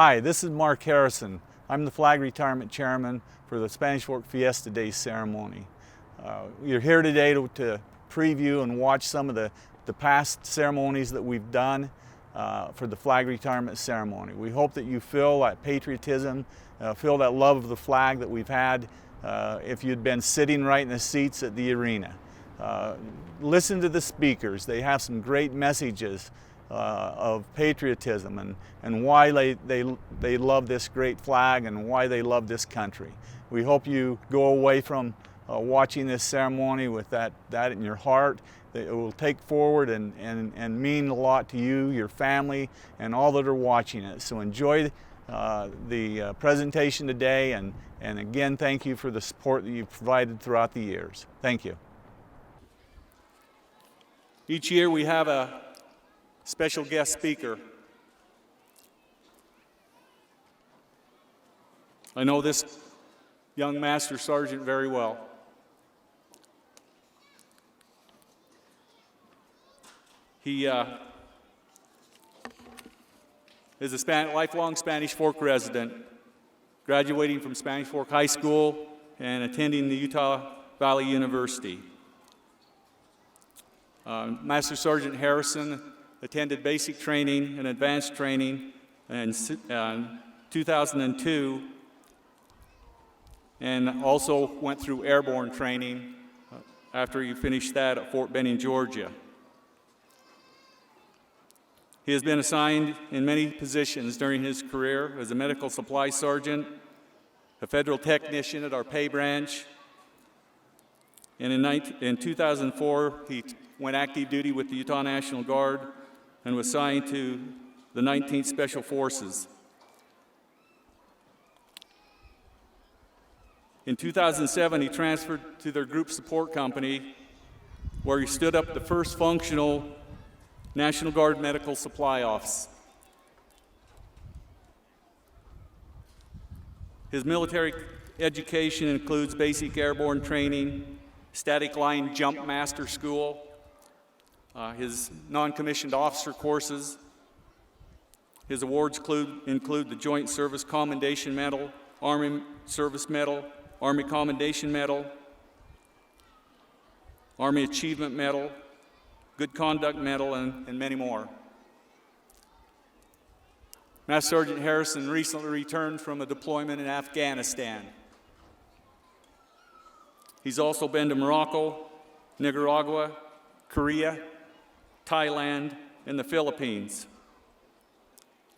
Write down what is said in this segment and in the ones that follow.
Hi, this is Mark Harrison. I'm the Flag Retirement Chairman for the Spanish Fork Fiesta Day ceremony. We're here today to preview and watch some of the past ceremonies that we've done for the Flag Retirement ceremony. We hope that you feel that patriotism, feel that love of the flag that we've had if you'd been sitting right in the seats at the arena. Listen to the speakers. They have some great messages of patriotism and why they love this great flag and why they love this country. We hope you go away from watching this ceremony with that in your heart, that it will take forward and mean a lot to you, your family, and all that are watching it. So enjoy the presentation today, and again, thank you for the support that you've provided throughout the years. Thank you. Each year we have a special guest speaker. I know this young Master Sergeant very well. He is a lifelong Spanish Fork resident, graduating from Spanish Fork High School and attending the Utah Valley University. Master Sergeant Harrison attended basic training and advanced training in 2002, and also went through airborne training after he finished that at Fort Benning, Georgia. He has been assigned in many positions during his career as a medical supply sergeant, a federal technician at our pay branch, and in 2004 he went active duty with the Utah National Guard and was assigned to the 19th Special Forces. In 2007, he transferred to their group support company, where he stood up the first functional National Guard Medical Supply Office. His military education includes basic airborne training, static line jump master school, his non-commissioned officer courses. His awards include the Joint Service Commendation Medal, Army Service Medal, Army Commendation Medal, Army Achievement Medal, Good Conduct Medal, and many more. Master Sergeant Harrison recently returned from a deployment in Afghanistan. He's also been to Morocco, Nicaragua, Korea, Thailand, and the Philippines.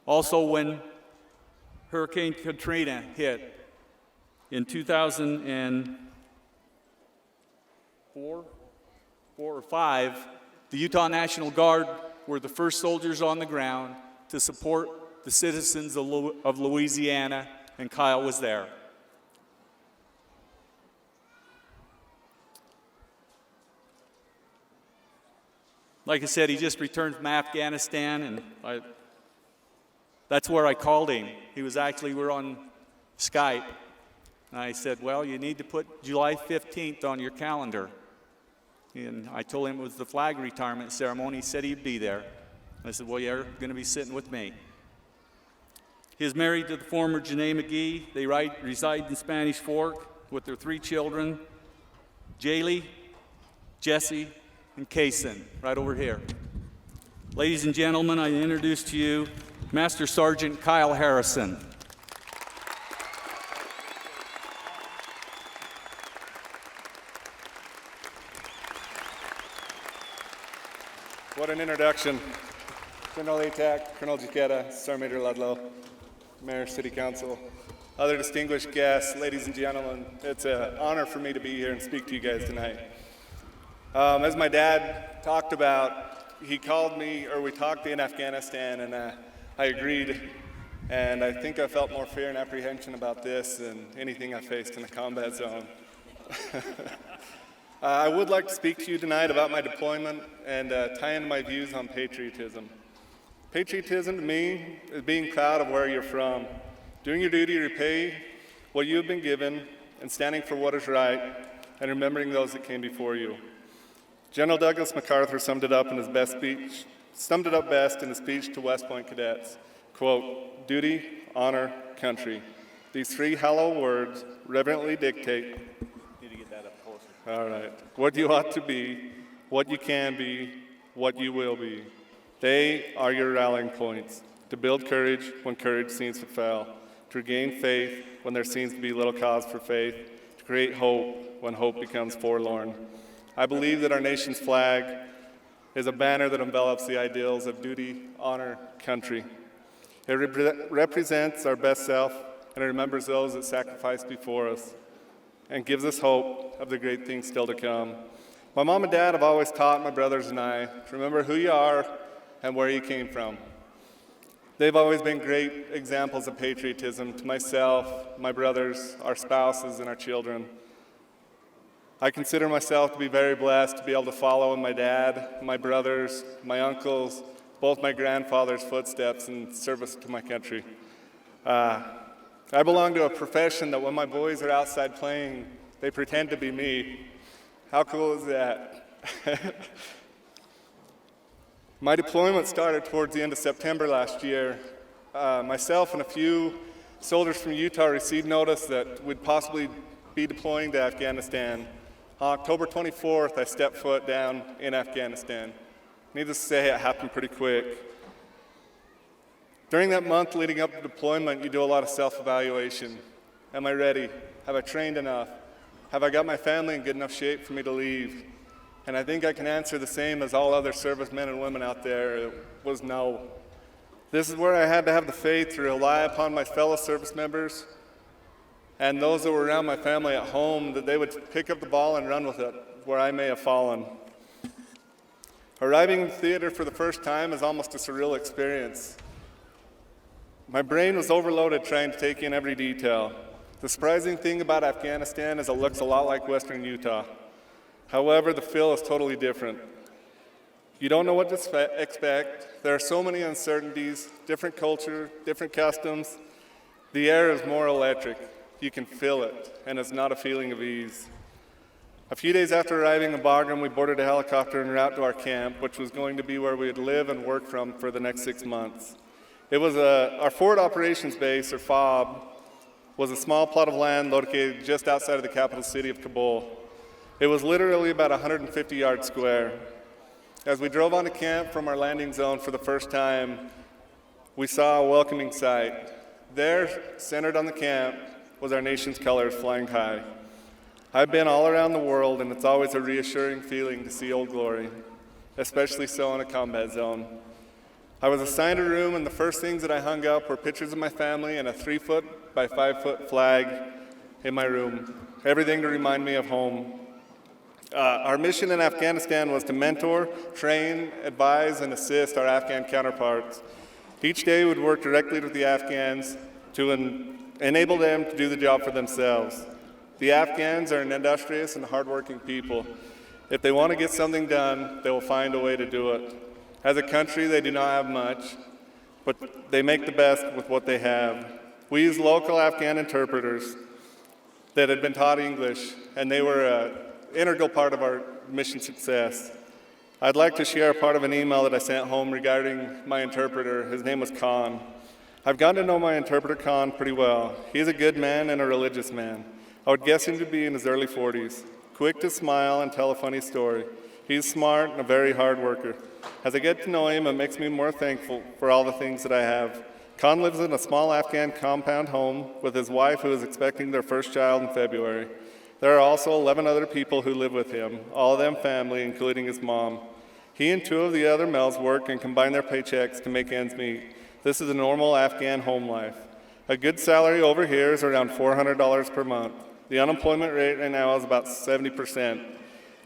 Also, when Hurricane Katrina hit in 2004 or 5, the Utah National Guard were the first soldiers on the ground to support the citizens of Louisiana, and Kyle was there. Like I said, he just returned from Afghanistan, and that's where I called him. We were on Skype. And I said, well, you need to put July 15th on your calendar. And I told him it was the flag retirement ceremony. He said he'd be there. I said, well, you're going to be sitting with me. He is married to the former Janae McGee. They reside in Spanish Fork with their 3 children, Jaylee, Jesse, and Kaysen, right over here. Ladies and gentlemen, I introduce to you Master Sergeant Kyle Harrison. What an introduction. Colonel Atack, Colonel Jaquetta, Sergeant Major Ludlow, Mayor, City Council, other distinguished guests, ladies and gentlemen, it's an honor for me to be here and speak to you guys tonight. As my dad talked about, he called me, or we talked in Afghanistan, and I agreed, and I think I felt more fear and apprehension about this than anything I faced in the combat zone. I would like to speak to you tonight about my deployment and tie in my views on patriotism. Patriotism to me is being proud of where you're from, doing your duty to repay what you have been given, and standing for what is right, and remembering those that came before you. General Douglas MacArthur summed it up best in his speech to West Point cadets. Quote, duty, honor, country. These three hallowed words reverently dictate, need to get that up closer. All right, what you ought to be, what you can be, what you will be. They are your rallying points, to build courage when courage seems to fail, to regain faith when there seems to be little cause for faith, to create hope when hope becomes forlorn. I believe that our nation's flag is a banner that envelops the ideals of duty, honor, country. It represents our best self, and it remembers those that sacrificed before us, and gives us hope of the great things still to come. My mom and dad have always taught my brothers and I to remember who you are and where you came from. They've always been great examples of patriotism to myself, my brothers, our spouses, and our children. I consider myself to be very blessed to be able to follow in my dad, my brothers, my uncles, both my grandfather's footsteps in service to my country. I belong to a profession that when my boys are outside playing, they pretend to be me. How cool is that? My deployment started towards the end of September last year. Myself and a few soldiers from Utah received notice that we'd possibly be deploying to Afghanistan. On October 24th, I stepped foot down in Afghanistan. Needless to say, it happened pretty quick. During that month leading up to deployment, you do a lot of self-evaluation. Am I ready? Have I trained enough? Have I got my family in good enough shape for me to leave? And I think I can answer the same as all other servicemen and women out there. It was no. This is where I had to have the faith to rely upon my fellow service members and those that were around my family at home, that they would pick up the ball and run with it where I may have fallen. Arriving in the theater for the first time is almost a surreal experience. My brain was overloaded trying to take in every detail. The surprising thing about Afghanistan is it looks a lot like Western Utah. However, the feel is totally different. You don't know what to expect. There are so many uncertainties, different culture, different customs. The air is more electric. You can feel it, and it's not a feeling of ease. A few days after arriving in Bagram, we boarded a helicopter en route to our camp, which was going to be where we would live and work from for the next 6 months. It was our Forward Operations Base, or FOB, was a small plot of land located just outside of the capital city of Kabul. It was literally about 150 yards square. As we drove onto camp from our landing zone for the first time, we saw a welcoming sight. There, centered on the camp, was our nation's colors flying high. I've been all around the world, and it's always a reassuring feeling to see Old Glory, especially so in a combat zone. I was assigned a room, and the first things that I hung up were pictures of my family and a 3-foot by 5-foot flag in my room, everything to remind me of home. Our mission in Afghanistan was to mentor, train, advise, and assist our Afghan counterparts. Each day we'd work directly with the Afghans to enable them to do the job for themselves. The Afghans are an industrious and hardworking people. If they want to get something done, they will find a way to do it. As a country, they do not have much, but they make the best with what they have. We used local Afghan interpreters that had been taught English, and they were an integral part of our mission success. I'd like to share a part of an email that I sent home regarding my interpreter. His name was Khan. I've gotten to know my interpreter, Khan, pretty well. He's a good man and a religious man. I would guess him to be in his early 40s, quick to smile and tell a funny story. He's smart and a very hard worker. As I get to know him, it makes me more thankful for all the things that I have. Khan lives in a small Afghan compound home with his wife, who is expecting their first child in February. There are also 11 other people who live with him, all of them family, including his mom. He and 2 of the other males work and combine their paychecks to make ends meet. This is a normal Afghan home life. A good salary over here is around $400 per month. The unemployment rate right now is about 70%.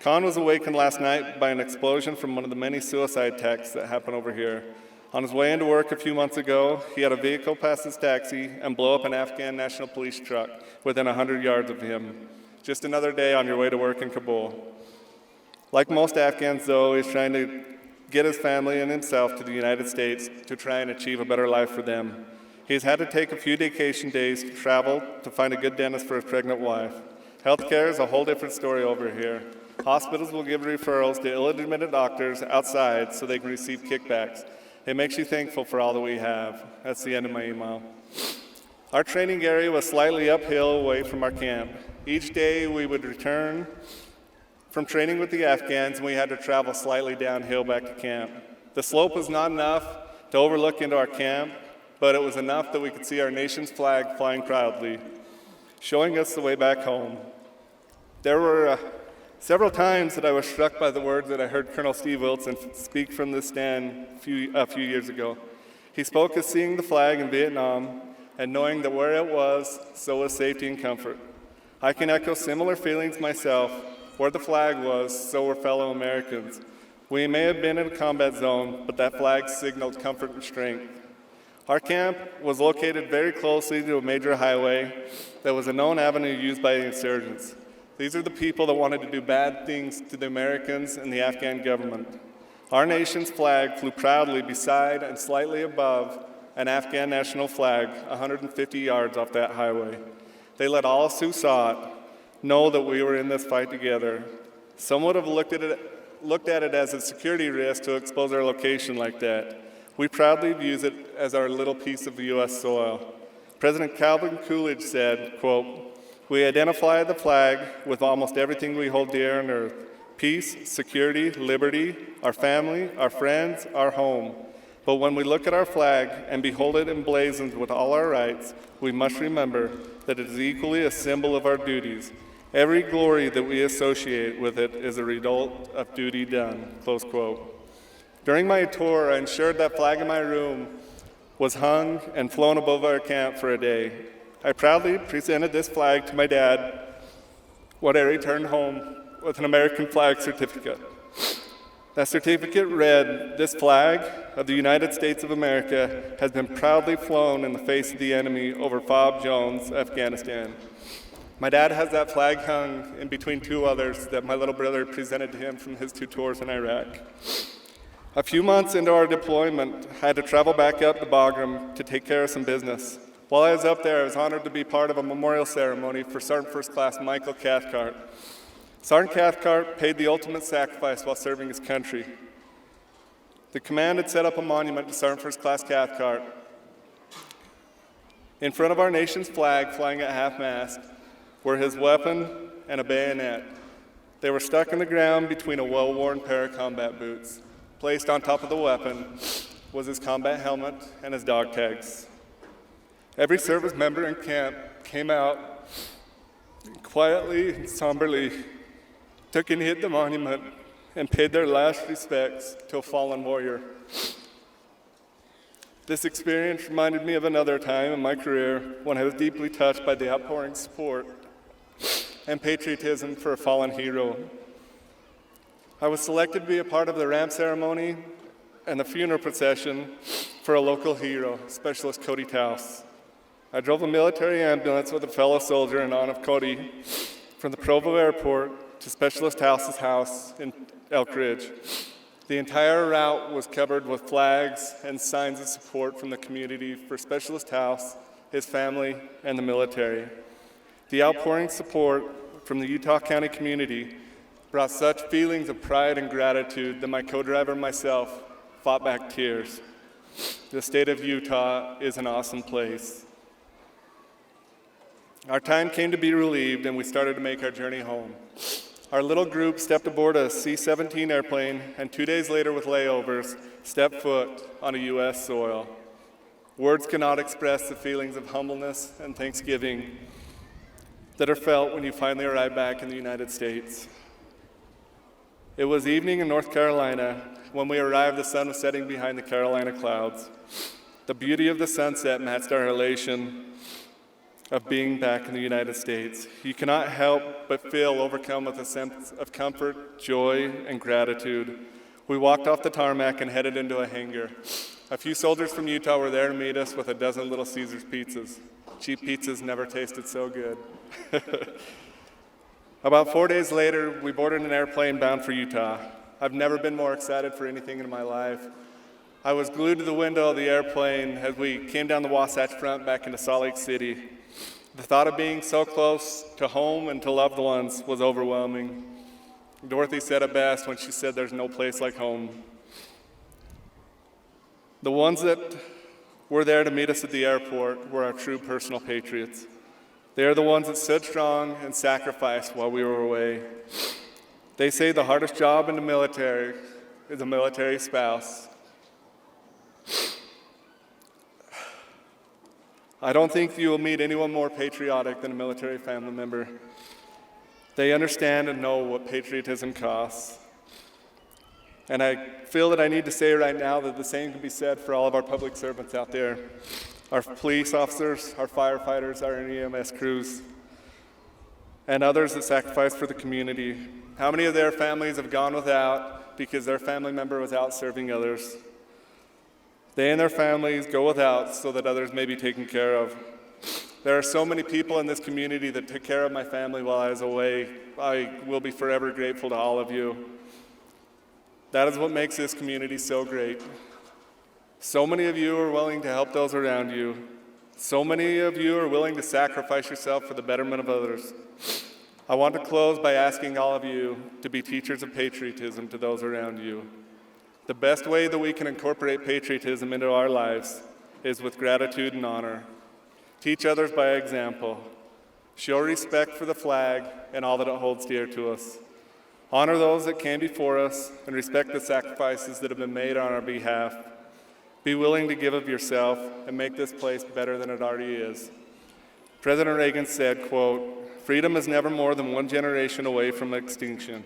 Khan was awakened last night by an explosion from one of the many suicide attacks that happen over here. On his way into work a few months ago, he had a vehicle pass his taxi and blow up an Afghan National Police truck within 100 yards of him. Just another day on your way to work in Kabul. Like most Afghans, though, he's trying to get his family and himself to the United States to try and achieve a better life for them. He's had to take a few vacation days to travel to find a good dentist for his pregnant wife. Healthcare is a whole different story over here. Hospitals will give referrals to illegitimate doctors outside so they can receive kickbacks. It makes you thankful for all that we have. That's the end of my email. Our training area was slightly uphill away from our camp. Each day we would return from training with the Afghans, and we had to travel slightly downhill back to camp. The slope was not enough to overlook into our camp, but it was enough that we could see our nation's flag flying proudly, showing us the way back home. There were several times that I was struck by the words that I heard Colonel Steve Wilson speak from this stand a few years ago. He spoke of seeing the flag in Vietnam and knowing that where it was, so was safety and comfort. I can echo similar feelings myself. Where the flag was, so were fellow Americans. We may have been in a combat zone, but that flag signaled comfort and strength. Our camp was located very closely to a major highway that was a known avenue used by the insurgents. These are the people that wanted to do bad things to the Americans and the Afghan government. Our nation's flag flew proudly beside and slightly above an Afghan national flag 150 yards off that highway. They let all who saw it know that we were in this fight together. Some would have looked at it as a security risk to expose our location like that. We proudly view it as our little piece of the U.S. soil. President Calvin Coolidge said, quote, "We identify the flag with almost everything we hold dear on earth: peace, security, liberty, our family, our friends, our home. But when we look at our flag and behold it emblazoned with all our rights, we must remember that it is equally a symbol of our duties. Every glory that we associate with it is a result of duty done," close quote. During my tour, I ensured that flag in my room was hung and flown above our camp for a day. I proudly presented this flag to my dad when I returned home with an American flag certificate. That certificate read, "This flag of the United States of America has been proudly flown in the face of the enemy over Fob Jones, Afghanistan." My dad has that flag hung in between two others that my little brother presented to him from his 2 tours in Iraq. A few months into our deployment, I had to travel back up to Bagram to take care of some business. While I was up there, I was honored to be part of a memorial ceremony for Sergeant First Class Michael Cathcart. Sergeant Cathcart paid the ultimate sacrifice while serving his country. The command had set up a monument to Sergeant First Class Cathcart in front of our nation's flag flying at half-mast were his weapon and a bayonet. They were stuck in the ground between a well-worn pair of combat boots. Placed on top of the weapon was his combat helmet and his dog tags. Every service member in camp came out quietly and somberly, took and hit the monument, and paid their last respects to a fallen warrior. This experience reminded me of another time in my career when I was deeply touched by the outpouring support and patriotism for a fallen hero. I was selected to be a part of the ramp ceremony and the funeral procession for a local hero, Specialist Cody Taus. I drove a military ambulance with a fellow soldier in honor of Cody from the Provo Airport to Specialist Taus's house in Elk Ridge. The entire route was covered with flags and signs of support from the community for Specialist Taus, his family, and the military. The outpouring support from the Utah County community brought such feelings of pride and gratitude that my co-driver and myself fought back tears. The state of Utah is an awesome place. Our time came to be relieved, and we started to make our journey home. Our little group stepped aboard a C-17 airplane, and 2 days later, with layovers, stepped foot on a U.S. soil. Words cannot express the feelings of humbleness and thanksgiving that are felt when you finally arrive back in the United States. It was evening in North Carolina. When we arrived, the sun was setting behind the Carolina clouds. The beauty of the sunset matched our elation of being back in the United States. You cannot help but feel overcome with a sense of comfort, joy, and gratitude. We walked off the tarmac and headed into a hangar. A few soldiers from Utah were there to meet us with a dozen Little Caesars pizzas. Cheap pizzas never tasted so good. About 4 days later, we boarded an airplane bound for Utah. I've never been more excited for anything in my life. I was glued to the window of the airplane as we came down the Wasatch Front back into Salt Lake City. The thought of being so close to home and to loved ones was overwhelming. Dorothy said it best when she said there's no place like home. The ones that were there to meet us at the airport were our true personal patriots. They are the ones that stood strong and sacrificed while we were away. They say the hardest job in the military is a military spouse. I don't think you will meet anyone more patriotic than a military family member. They understand and know what patriotism costs. And I feel that I need to say right now that the same can be said for all of our public servants out there. Our police officers, our firefighters, our EMS crews, and others that sacrifice for the community. How many of their families have gone without because their family member was out serving others? They and their families go without so that others may be taken care of. There are so many people in this community that took care of my family while I was away. I will be forever grateful to all of you. That is what makes this community so great. So many of you are willing to help those around you. So many of you are willing to sacrifice yourself for the betterment of others. I want to close by asking all of you to be teachers of patriotism to those around you. The best way that we can incorporate patriotism into our lives is with gratitude and honor. Teach others by example. Show respect for the flag and all that it holds dear to us. Honor those that came before us and respect the sacrifices that have been made on our behalf. Be willing to give of yourself and make this place better than it already is. President Reagan said, quote, "Freedom is never more than one generation away from extinction.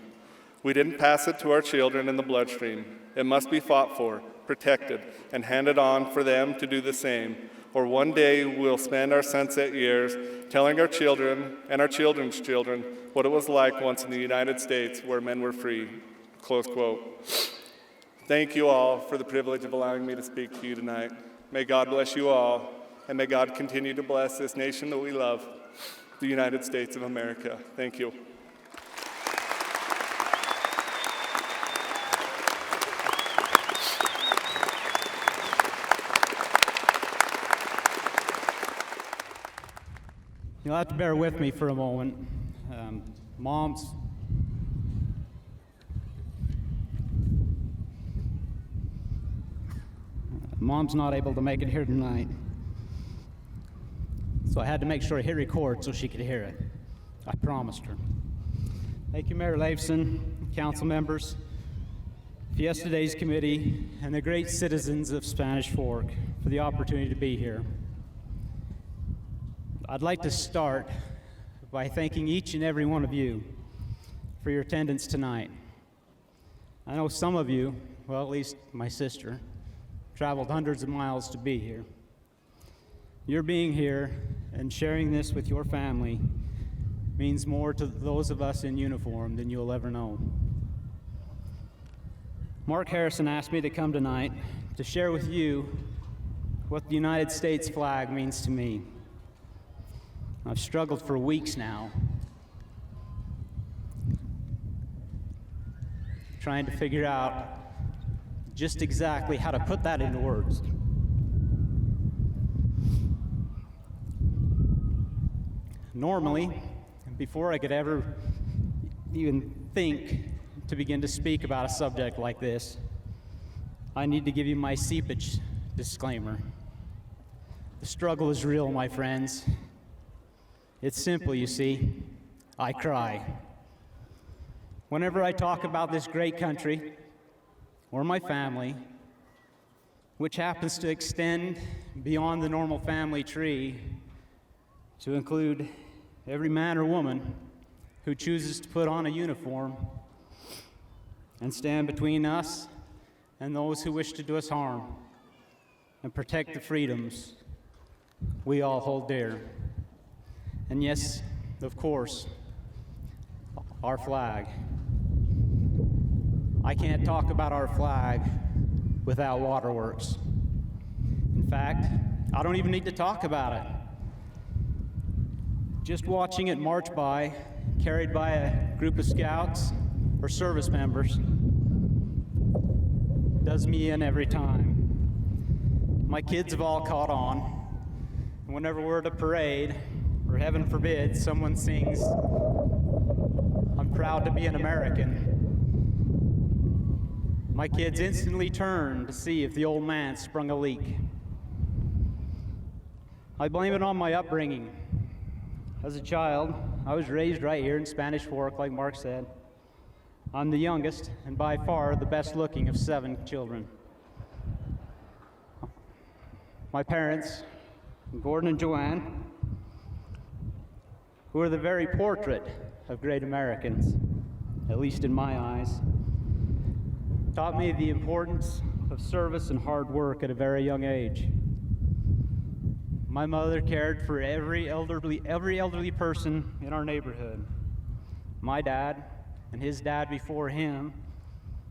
We didn't pass it to our children in the bloodstream. It must be fought for, protected, and handed on for them to do the same. Or one day we'll spend our sunset years telling our children and our children's children what it was like once in the United States where men were free." Close quote. Thank you all for the privilege of allowing me to speak to you tonight. May God bless you all, and may God continue to bless this nation that we love, the United States of America. Thank you. You'll have to bear with me for a moment. Mom's not able to make it here tonight. So I had to make sure I hit record so she could hear it. I promised her. Thank you, Mayor Leifson, council members, Fiesta Days Committee, and the great citizens of Spanish Fork for the opportunity to be here. I'd like to start by thanking each and every one of you for your attendance tonight. I know some of you, well, at least my sister, traveled hundreds of miles to be here. Your being here and sharing this with your family means more to those of us in uniform than you'll ever know. Mark Harrison asked me to come tonight to share with you what the United States flag means to me. I've struggled for weeks now, trying to figure out just exactly how to put that into words. Normally, before I could ever even think to begin to speak about a subject like this, I need to give you my seepage disclaimer. The struggle is real, my friends. It's simple, you see. I cry. Whenever I talk about this great country, or my family, which happens to extend beyond the normal family tree to include every man or woman who chooses to put on a uniform and stand between us and those who wish to do us harm and protect the freedoms we all hold dear. And yes, of course, our flag. I can't talk about our flag without waterworks. In fact, I don't even need to talk about it. Just watching it march by, carried by a group of scouts or service members, does me in every time. My kids have all caught on. Whenever we're at a parade, or heaven forbid, someone sings, "I'm proud to be an American," My kids instantly turned to see if the old man sprung a leak. I blame it on my upbringing. As a child, I was raised right here in Spanish Fork, like Mark said. I'm the youngest and by far the best looking of 7 children. My parents, Gordon and Joanne, who are the very portrait of great Americans, at least in my eyes, taught me the importance of service and hard work at a very young age. My mother cared for every elderly person in our neighborhood. My dad and his dad before him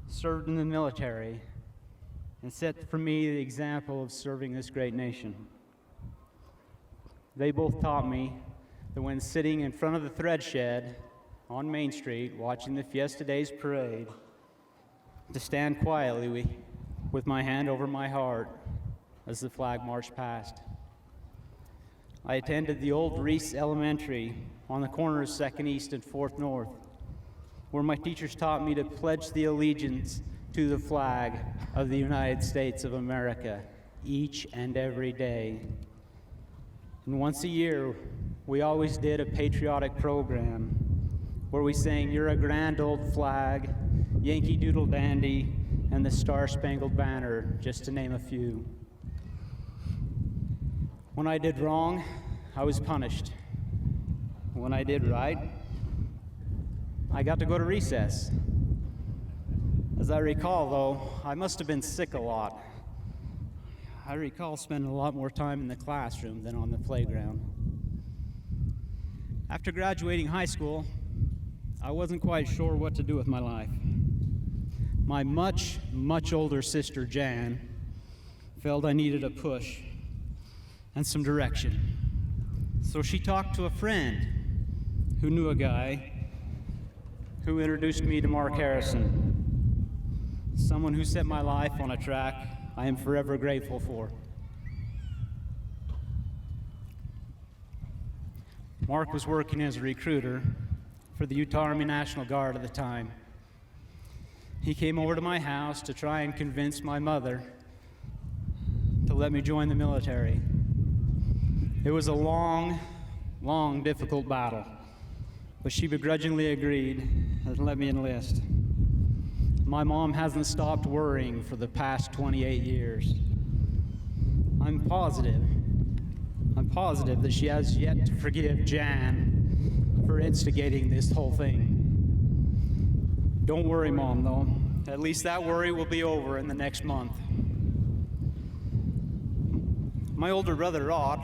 served in the military and set for me the example of serving this great nation. They both taught me that when sitting in front of the thread shed on Main Street watching the Fiesta Days parade, to stand quietly with my hand over my heart as the flag marched past. I attended the old Reese Elementary on the corner of 2nd East and 4th North, where my teachers taught me to pledge the allegiance to the flag of the United States of America each and every day. And once a year, we always did a patriotic program where we sang "You're a Grand Old Flag," "Yankee Doodle Dandy," and the Star-Spangled Banner, just to name a few. When I did wrong, I was punished. When I did right, I got to go to recess. As I recall, though, I must have been sick a lot. I recall spending a lot more time in the classroom than on the playground. After graduating high school, I wasn't quite sure what to do with my life. My much, much older sister, Jan, felt I needed a push and some direction. So she talked to a friend who knew a guy who introduced me to Mark Harrison, someone who set my life on a track I am forever grateful for. Mark was working as a recruiter for the Utah Army National Guard at the time. He came over to my house to try and convince my mother to let me join the military. It was a long, difficult battle, but she begrudgingly agreed and let me enlist. My mom hasn't stopped worrying for the past 28 years. I'm positive that she has yet to forgive Jan for instigating this whole thing. Don't worry, Mom, though. At least that worry will be over in the next month. My older brother, Rod,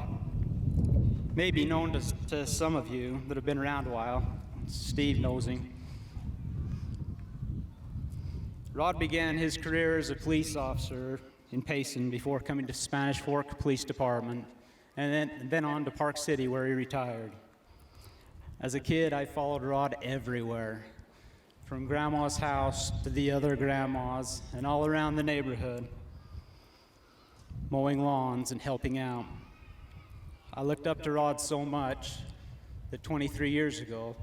may be known to some of you that have been around a while. Steve knows him. Rod began his career as a police officer in Payson before coming to Spanish Fork Police Department, and then on to Park City, where he retired. As a kid, I followed Rod everywhere, from Grandma's house to the other grandmas and all around the neighborhood, mowing lawns and helping out. I looked up to Rod so much that 23 years ago,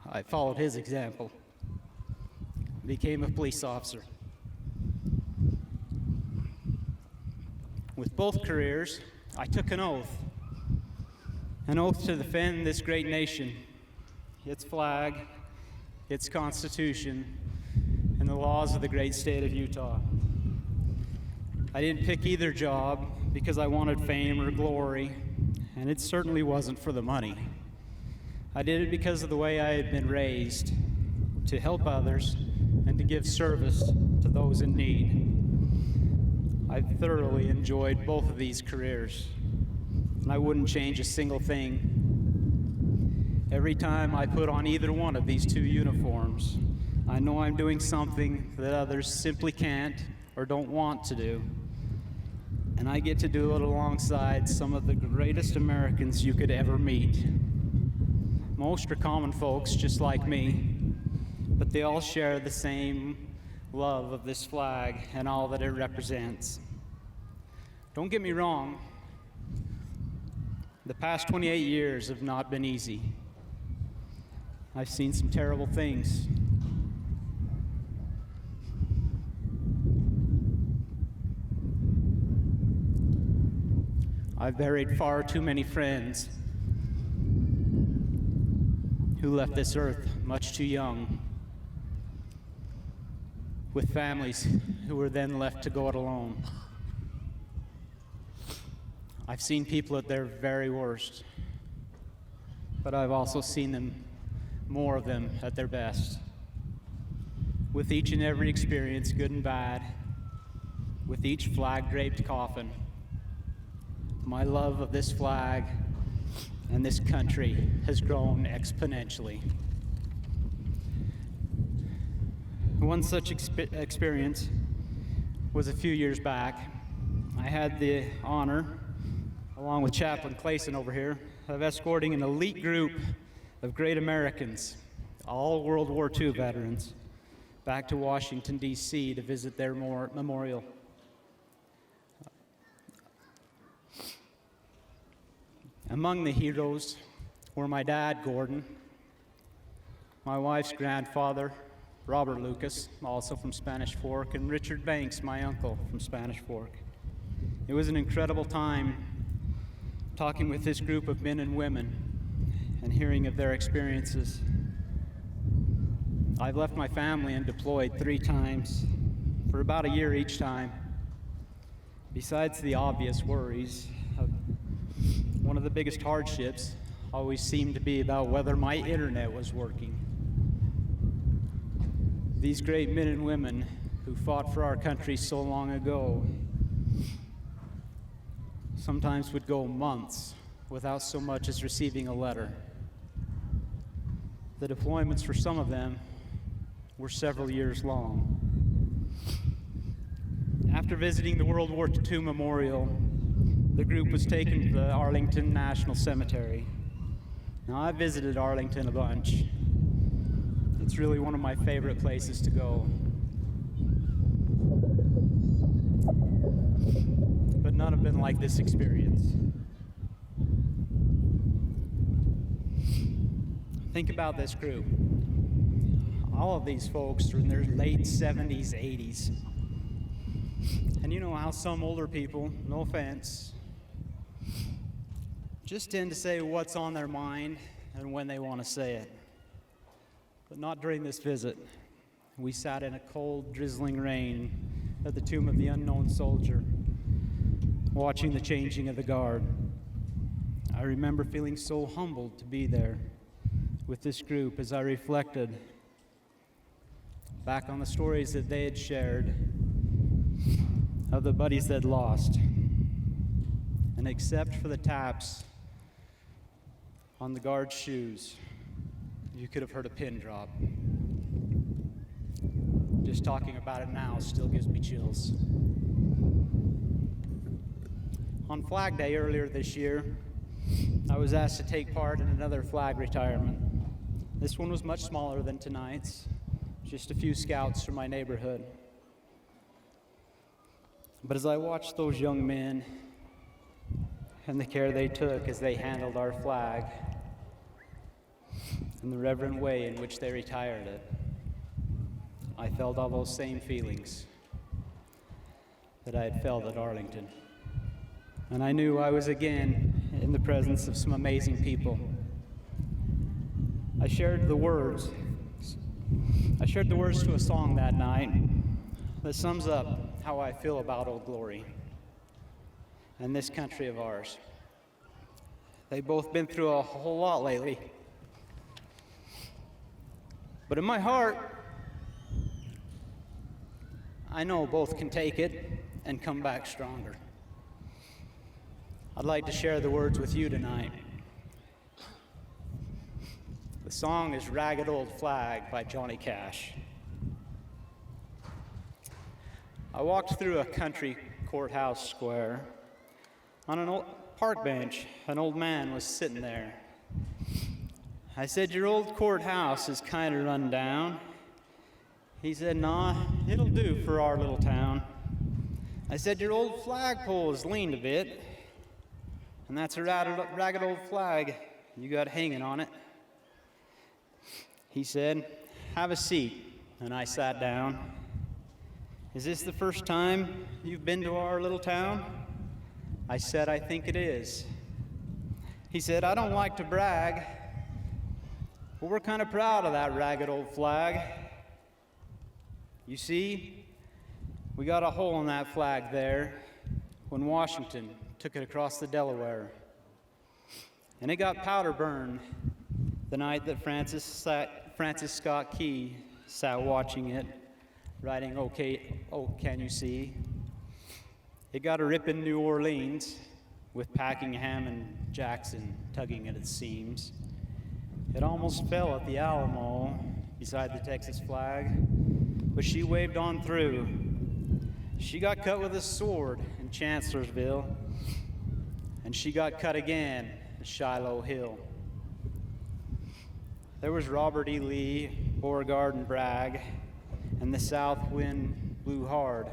I followed his example, became a police officer. With both careers, I took an oath to defend this great nation, its flag, its Constitution, and the laws of the great state of Utah. I didn't pick either job because I wanted fame or glory, and it certainly wasn't for the money. I did it because of the way I had been raised, to help others and to give service to those in need. I thoroughly enjoyed both of these careers, and I wouldn't change a single thing. Every time I put on either one of these two uniforms, I know I'm doing something that others simply can't or don't want to do. And I get to do it alongside some of the greatest Americans you could ever meet. Most are common folks just like me, but they all share the same love of this flag and all that it represents. Don't get me wrong, the past 28 years have not been easy. I've seen some terrible things. I've buried far too many friends who left this earth much too young, with families who were then left to go it alone. I've seen people at their very worst, but I've also seen more of them at their best. With each and every experience, good and bad, with each flag-draped coffin, my love of this flag and this country has grown exponentially. One such experience was a few years back. I had the honor, along with Chaplain Clayson over here, of escorting an elite group of great Americans, all World War II veterans, back to Washington, D.C. to visit their memorial. Among the heroes were my dad, Gordon, my wife's grandfather, Robert Lucas, also from Spanish Fork, and Richard Banks, my uncle from Spanish Fork. It was an incredible time talking with this group of men and women and hearing of their experiences. I've left my family and deployed 3 times for about a year each time. Besides the obvious worries, one of the biggest hardships always seemed to be about whether my internet was working. These great men and women who fought for our country so long ago sometimes would go months without so much as receiving a letter. The deployments for some of them were several years long. After visiting the World War II Memorial, the group was taken to the Arlington National Cemetery. Now, I visited Arlington a bunch. It's really one of my favorite places to go. But none have been like this experience. Think about this group. All of these folks are in their late 70s, 80s. And you know how some older people, no offense, just tend to say what's on their mind and when they want to say it. But not during this visit. We sat in a cold, drizzling rain at the tomb of the unknown soldier, watching the changing of the guard. I remember feeling so humbled to be there with this group as I reflected back on the stories that they had shared of the buddies they'd lost. And except for the taps on the guard's shoes, you could have heard a pin drop. Just talking about it now still gives me chills. On Flag Day earlier this year, I was asked to take part in another flag retirement. This one was much smaller than tonight's, just a few scouts from my neighborhood. But as I watched those young men and the care they took as they handled our flag and the reverent way in which they retired it, I felt all those same feelings that I had felt at Arlington. And I knew I was again in the presence of some amazing people. I shared the words to a song that night that sums up how I feel about Old Glory and this country of ours. They've both been through a whole lot lately. But in my heart, I know both can take it and come back stronger. I'd like to share the words with you tonight. The song is Ragged Old Flag by Johnny Cash. I walked through a country courthouse square. On an old park bench, an old man was sitting there. I said, "Your old courthouse is kind of run down." He said, "Nah, it'll do for our little town." I said, "Your old flagpole has leaned a bit, and that's a ragged old flag you got hanging on it." He said, "Have a seat," and I sat down. "Is this the first time you've been to our little town?" I said, I think it is. He said, I don't like to brag, but we're kind of proud of that ragged old flag. You see, we got a hole in that flag there when Washington took it across the Delaware. And it got powder burned the night that Francis Scott Key sat watching it, writing, "Okay, oh, can you see?" It got a rip in New Orleans with Packingham and Jackson tugging at its seams. It almost fell at the Alamo beside the Texas flag, but she waved on through. She got cut with a sword in Chancellorsville, and she got cut again at Shiloh Hill. There was Robert E. Lee, Beauregard, and Bragg, and the south wind blew hard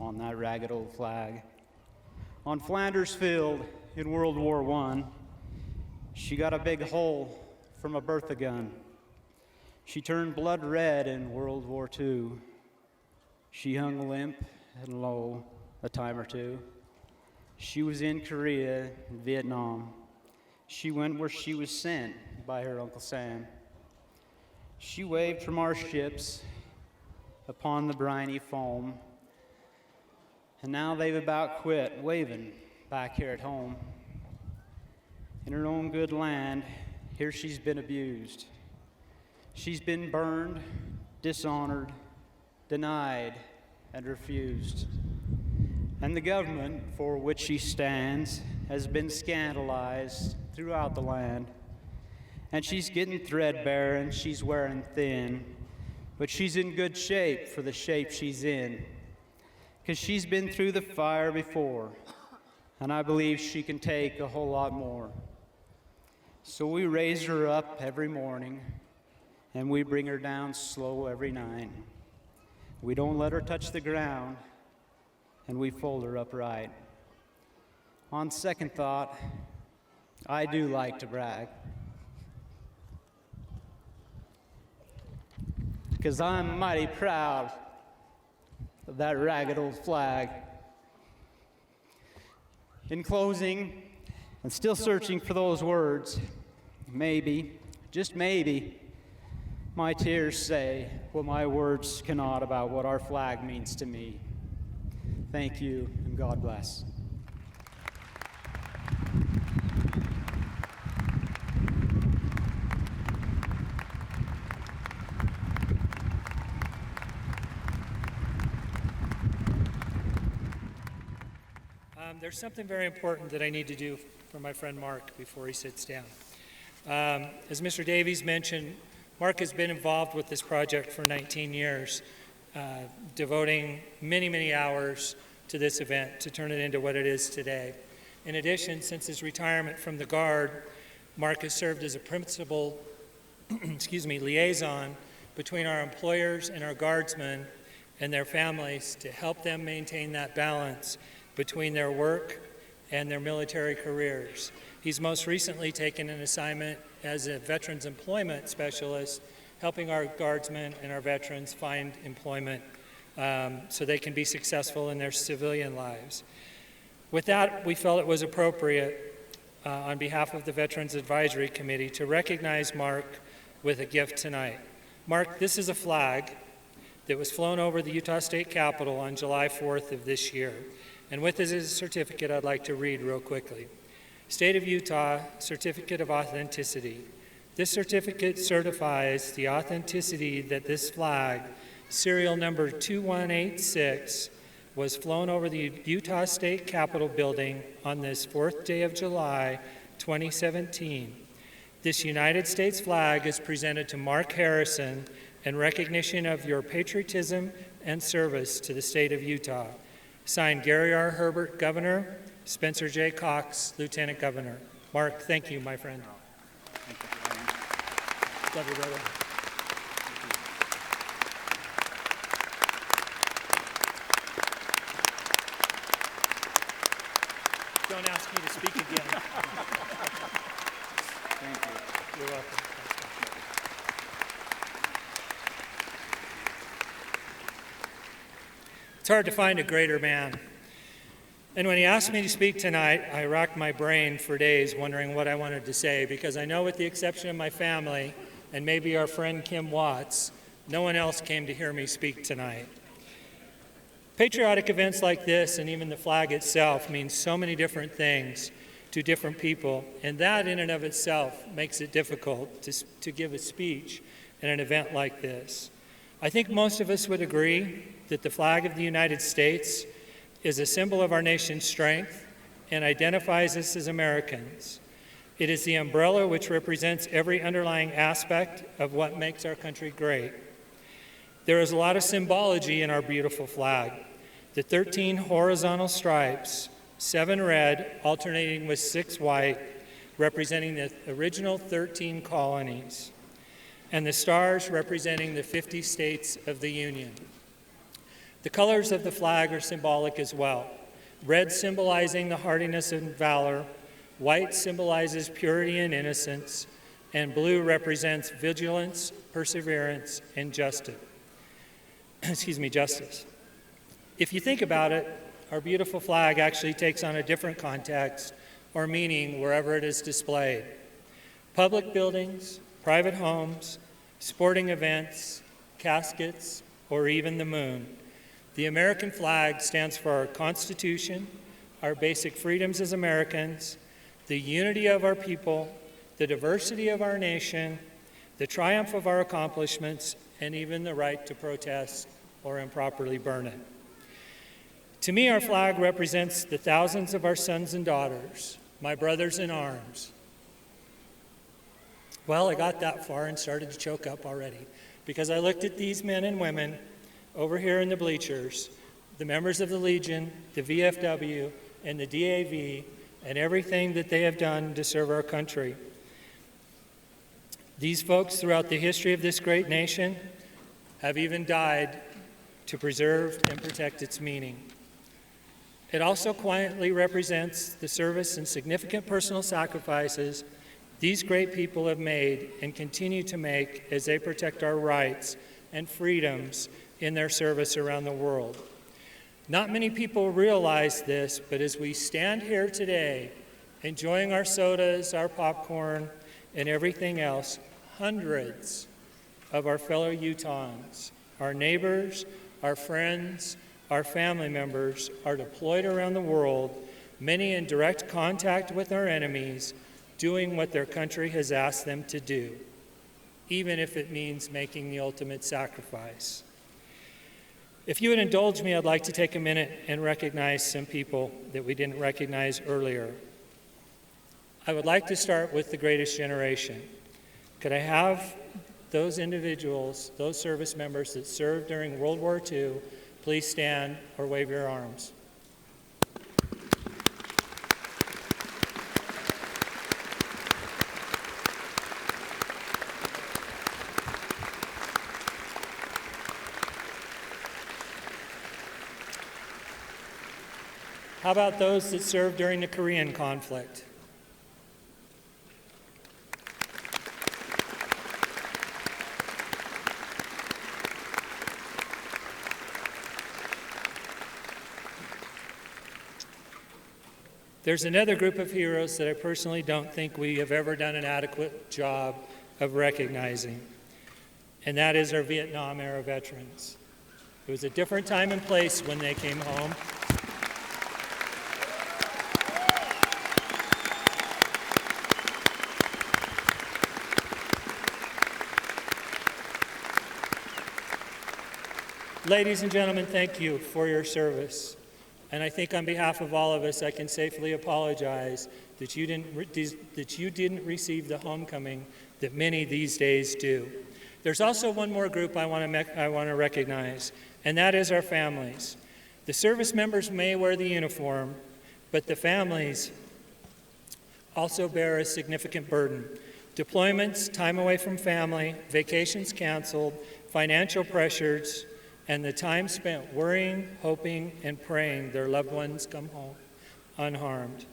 on that ragged old flag. On Flanders Field in World War I, she got a big hole from a Bertha gun. She turned blood red in World War II. She hung limp and low a time or two. She was in Korea and Vietnam. She went where she was sent by her Uncle Sam. She waved from our ships upon the briny foam, and now they've about quit waving back here at home. In her own good land, here she's been abused. She's been burned, dishonored, denied, and refused. And the government for which she stands has been scandalized throughout the land. And she's getting threadbare and she's wearing thin, but she's in good shape for the shape she's in, because she's been through the fire before, and I believe she can take a whole lot more. So we raise her up every morning, and we bring her down slow every night. We don't let her touch the ground, and we fold her upright. On second thought, I do like to brag, because I'm mighty proud of that ragged old flag. In closing, and still searching for those words, maybe, just maybe, my tears say what my words cannot about what our flag means to me. Thank you, and God bless. There's something very important that I need to do for my friend Mark before he sits down. As Mr. Davies mentioned, Mark has been involved with this project for 19 years, devoting many, many hours to this event to turn it into what it is today. In addition, since his retirement from the Guard, Mark has served as a principal liaison between our employers and our Guardsmen and their families to help them maintain that balance between their work and their military careers. He's most recently taken an assignment as a Veterans Employment Specialist, helping our Guardsmen and our veterans find employment so they can be successful in their civilian lives. With that, we felt it was appropriate on behalf of the Veterans Advisory Committee to recognize Mark with a gift tonight. Mark, this is a flag that was flown over the Utah State Capitol on July 4th of this year. And with this is a certificate I'd like to read real quickly. State of Utah Certificate of Authenticity. This certificate certifies the authenticity that this flag, serial number 2186, was flown over the Utah State Capitol building on this 4th day of July, 2017. This United States flag is presented to Mark Harrison in recognition of your patriotism and service to the state of Utah. Signed, Gary R. Herbert, Governor, Spencer J. Cox, Lieutenant Governor. Mark, thank you, my friend. Love you, brother. Don't ask me to speak again. Thank you. You're welcome. It's hard to find a greater man And when he asked me to speak tonight, I racked my brain for days wondering what I wanted to say, because I know with the exception of my family and maybe our friend Kim Watts, no one else came to hear me speak tonight. Patriotic events like this, and even the flag itself, mean so many different things to different people, and that in and of itself makes it difficult to give a speech at an event like this. I think most of us would agree that the flag of the United States is a symbol of our nation's strength and identifies us as Americans. It is the umbrella which represents every underlying aspect of what makes our country great. There is a lot of symbology in our beautiful flag. The 13 horizontal stripes, 7 red, alternating with 6 white, representing the original 13 colonies, and the stars representing the 50 states of the Union. The colors of the flag are symbolic as well. Red symbolizing the hardiness and valor, white symbolizes purity and innocence, and blue represents vigilance, perseverance, and justice. Justice. If you think about it, our beautiful flag actually takes on a different context or meaning wherever it is displayed. Public buildings, private homes, sporting events, caskets, or even the moon. The American flag stands for our Constitution, our basic freedoms as Americans, the unity of our people, the diversity of our nation, the triumph of our accomplishments, and even the right to protest or improperly burn it. To me, our flag represents the thousands of our sons and daughters, my brothers in arms. Well, I got that far and started to choke up already, because I looked at these men and women over here in the bleachers, the members of the Legion, the VFW, and the DAV, and everything that they have done to serve our country. These folks throughout the history of this great nation have even died to preserve and protect its meaning. It also quietly represents the service and significant personal sacrifices these great people have made and continue to make as they protect our rights and freedoms in their service around the world. Not many people realize this, but as we stand here today, enjoying our sodas, our popcorn, and everything else, hundreds of our fellow Utahns, our neighbors, our friends, our family members are deployed around the world, many in direct contact with our enemies, doing what their country has asked them to do, even if it means making the ultimate sacrifice. If you would indulge me, I'd like to take a minute and recognize some people that we didn't recognize earlier. I would like to start with the greatest generation. Could I have those individuals, those service members that served during World War II, please stand or wave your arms. How about those that served during the Korean conflict? There's another group of heroes that I personally don't think we have ever done an adequate job of recognizing, and that is our Vietnam-era veterans. It was a different time and place when they came home. Ladies and gentlemen, thank you for your service. And I think on behalf of all of us, I can safely apologize that you didn't receive the homecoming that many these days do. There's also one more group I want to recognize, and that is our families. The service members may wear the uniform, but the families also bear a significant burden. Deployments, time away from family, vacations canceled, financial pressures, and the time spent worrying, hoping, and praying their loved ones come home unharmed.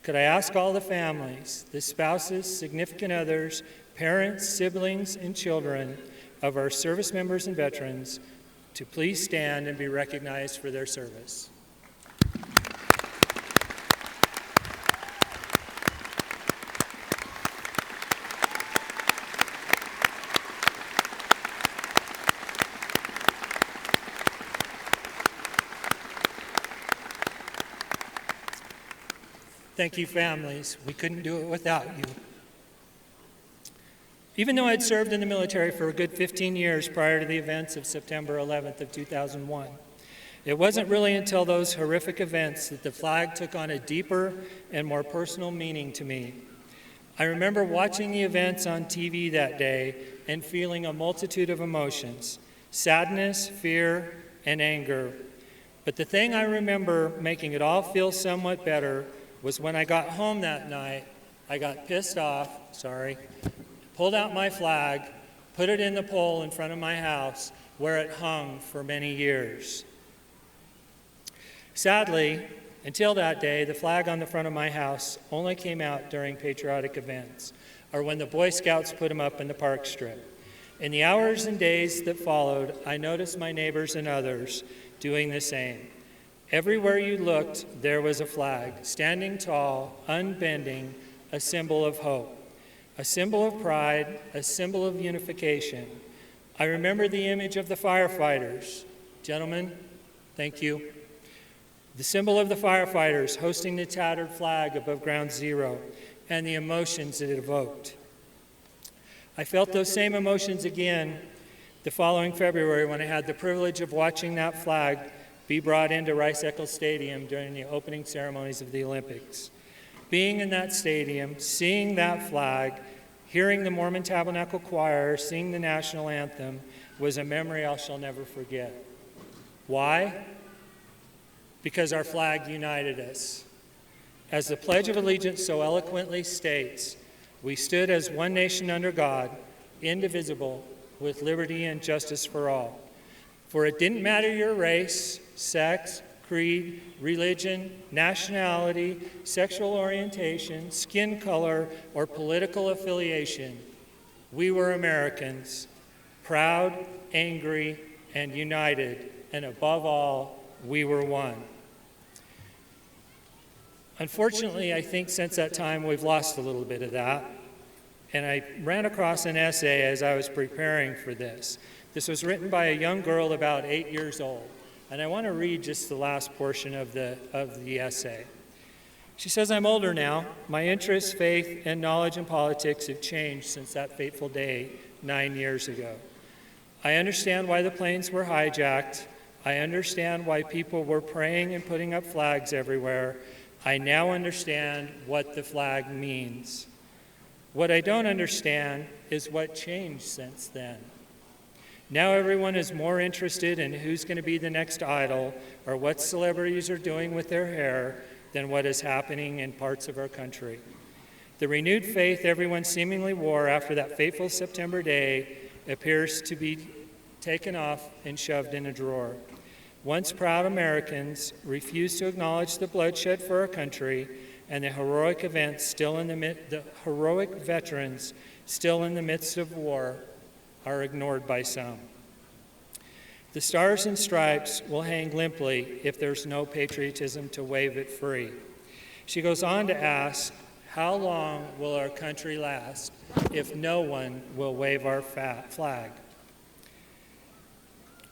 Could I ask all the families, the spouses, significant others, parents, siblings, and children of our service members and veterans to please stand and be recognized for their service. Thank you, families. We couldn't do it without you. Even though I'd served in the military for a good 15 years prior to the events of September 11th of 2001, it wasn't really until those horrific events that the flag took on a deeper and more personal meaning to me. I remember watching the events on TV that day and feeling a multitude of emotions: sadness, fear, and anger. But the thing I remember making it all feel somewhat better was when I got home that night, I got pissed off, pulled out my flag, put it in the pole in front of my house where it hung for many years. Sadly, until that day, the flag on the front of my house only came out during patriotic events, or when the Boy Scouts put them up in the park strip. In the hours and days that followed, I noticed my neighbors and others doing the same. Everywhere you looked, there was a flag, standing tall, unbending, a symbol of hope, a symbol of pride, a symbol of unification. I remember the image of the firefighters. Gentlemen, thank you. The symbol of the firefighters hosting the tattered flag above Ground Zero and the emotions it evoked. I felt those same emotions again the following February when I had the privilege of watching that flag be brought into Rice-Eccles Stadium during the opening ceremonies of the Olympics. Being in that stadium, seeing that flag, hearing the Mormon Tabernacle Choir sing the national anthem was a memory I shall never forget. Why? Because our flag united us. As the Pledge of Allegiance so eloquently states, we stood as one nation under God, indivisible, with liberty and justice for all. For it didn't matter your race, sex, creed, religion, nationality, sexual orientation, skin color, or political affiliation. We were Americans, proud, angry, and united, and above all, we were one. Unfortunately, I think since that time we've lost a little bit of that. And I ran across an essay as I was preparing for this. This was written by a young girl about 8 years old. And I want to read just the last portion of the essay. She says, "I'm older now. My interests, faith, and knowledge in politics have changed since that fateful day 9 years ago. I understand why the planes were hijacked. I understand why people were praying and putting up flags everywhere. I now understand what the flag means. What I don't understand is what changed since then. Now everyone is more interested in who's going to be the next idol or what celebrities are doing with their hair than what is happening in parts of our country. The renewed faith everyone seemingly wore after that fateful September day appears to be taken off and shoved in a drawer. Once proud Americans refuse to acknowledge the bloodshed for our country and the heroic heroic veterans still in the midst of war are ignored by some. The stars and stripes will hang limply if there's no patriotism to wave it free." She goes on to ask, how long will our country last if no one will wave our flag?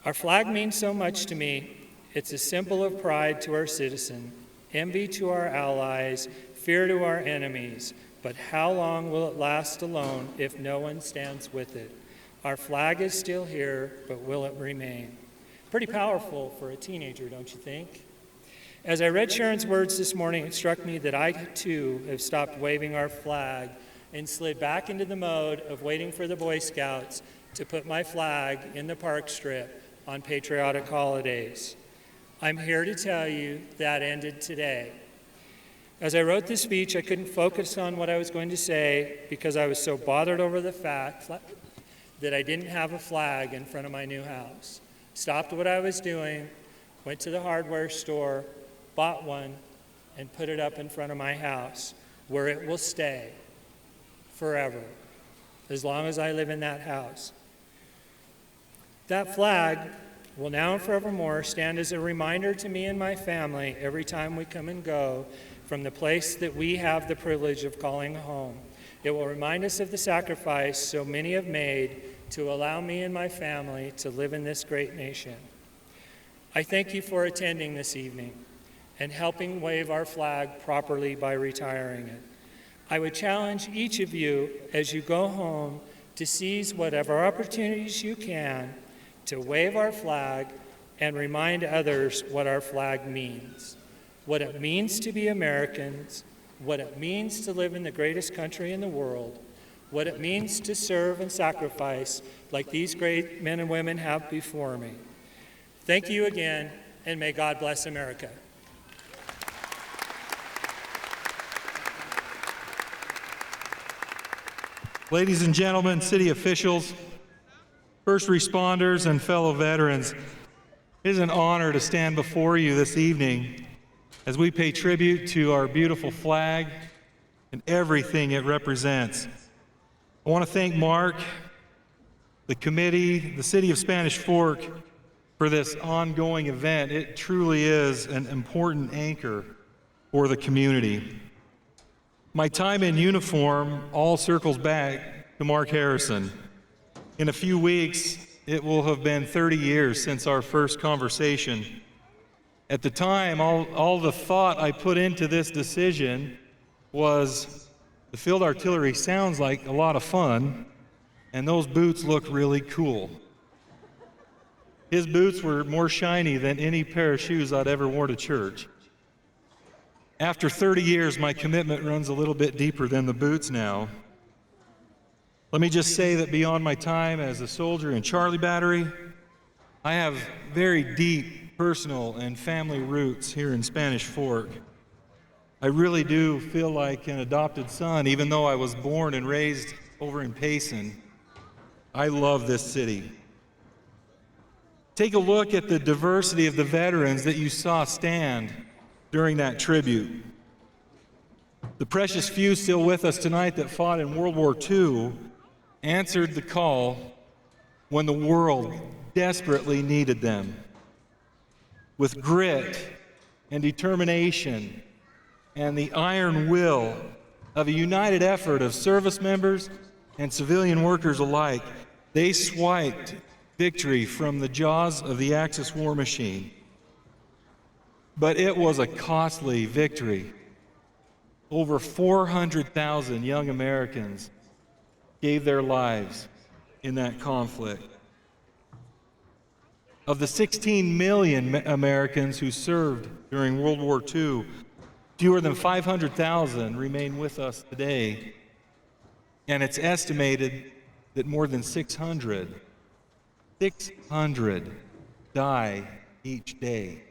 Our flag means so much to me. It's a symbol of pride to our citizen, envy to our allies, fear to our enemies. But how long will it last alone if no one stands with it? Our flag is still here, but will it remain? Pretty powerful for a teenager, don't you think? As I read Sharon's words this morning, it struck me that I too have stopped waving our flag and slid back into the mode of waiting for the Boy Scouts to put my flag in the park strip on patriotic holidays. I'm here to tell you that ended today. As I wrote this speech, I couldn't focus on what I was going to say because I was so bothered over the fact that I didn't have a flag in front of my new house. Stopped what I was doing, went to the hardware store, bought one, and put it up in front of my house, where it will stay forever, as long as I live in that house. That flag will now and forevermore stand as a reminder to me and my family every time we come and go from the place that we have the privilege of calling home. It will remind us of the sacrifice so many have made to allow me and my family to live in this great nation. I thank you for attending this evening. and helping wave our flag properly by retiring it. I would challenge each of you as you go home to seize whatever opportunities you can to wave our flag and remind others what our flag means, what it means to be Americans, what it means to live in the greatest country in the world, what it means to serve and sacrifice like these great men and women have before me. Thank you again, and may God bless America. Ladies and gentlemen, city officials, first responders, and fellow veterans, it is an honor to stand before you this evening as we pay tribute to our beautiful flag and everything it represents. I want to thank Mark, the committee, the City of Spanish Fork for this ongoing event. It truly is an important anchor for the community. My time in uniform all circles back to Mark Harrison. In a few weeks, it will have been 30 years since our first conversation. At the time, all the thought I put into this decision was the field artillery sounds like a lot of fun, and those boots look really cool. His boots were more shiny than any pair of shoes I'd ever worn to church. After 30 years, my commitment runs a little bit deeper than the boots now. Let me just say that beyond my time as a soldier in Charlie Battery, I have very deep personal and family roots here in Spanish Fork. I really do feel like an adopted son, even though I was born and raised over in Payson. I love this city. Take a look at the diversity of the veterans that you saw stand during that tribute. The precious few still with us tonight that fought in World War II answered the call when the world desperately needed them. With grit and determination and the iron will of a united effort of service members and civilian workers alike, they swiped victory from the jaws of the Axis war machine. But it was a costly victory. Over 400,000 young Americans gave their lives in that conflict. Of the 16 million Americans who served during World War II, fewer than 500,000 remain with us today, and it's estimated that more than 600 die each day.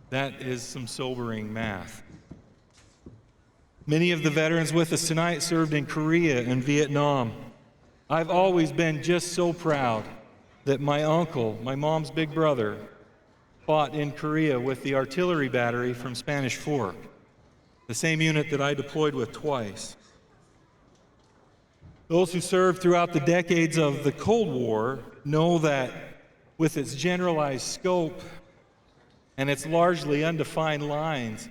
That is some sobering math. Many of the veterans with us tonight served in Korea and Vietnam. I've always been just so proud that my uncle, my mom's big brother, fought in Korea with the artillery battery from Spanish Fork, the same unit that I deployed with twice. Those who served throughout the decades of the Cold War know that with its generalized scope and its largely undefined lines,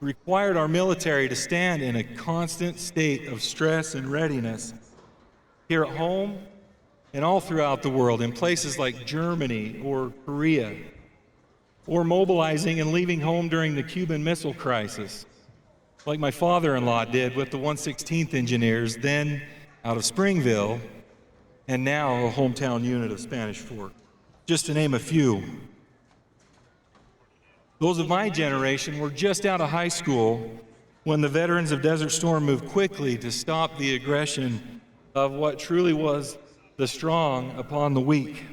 required our military to stand in a constant state of stress and readiness here at home and all throughout the world, in places like Germany or Korea, or mobilizing and leaving home during the Cuban Missile Crisis, like my father-in-law did with the 116th Engineers, then out of Springville, and now a hometown unit of Spanish Fork, just to name a few. Those of my generation were just out of high school when the veterans of Desert Storm moved quickly to stop the aggression of what truly was the strong upon the weak,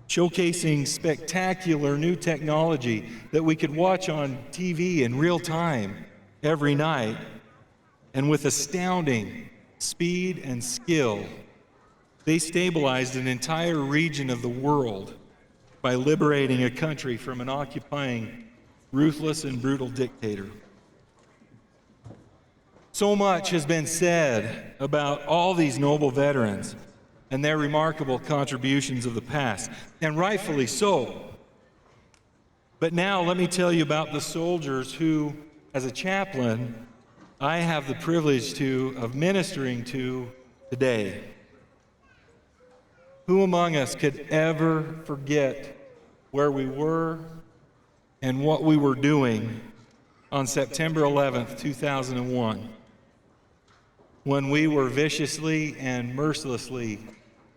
showcasing spectacular new technology that we could watch on TV in real time every night, and with astounding speed and skill, they stabilized an entire region of the world by liberating a country from an occupying, ruthless and brutal dictator. So much has been said about all these noble veterans and their remarkable contributions of the past, and rightfully so. But now let me tell you about the soldiers who, as a chaplain, I have the privilege of ministering to today. Who among us could ever forget where we were and what we were doing on September 11th, 2001, when we were viciously and mercilessly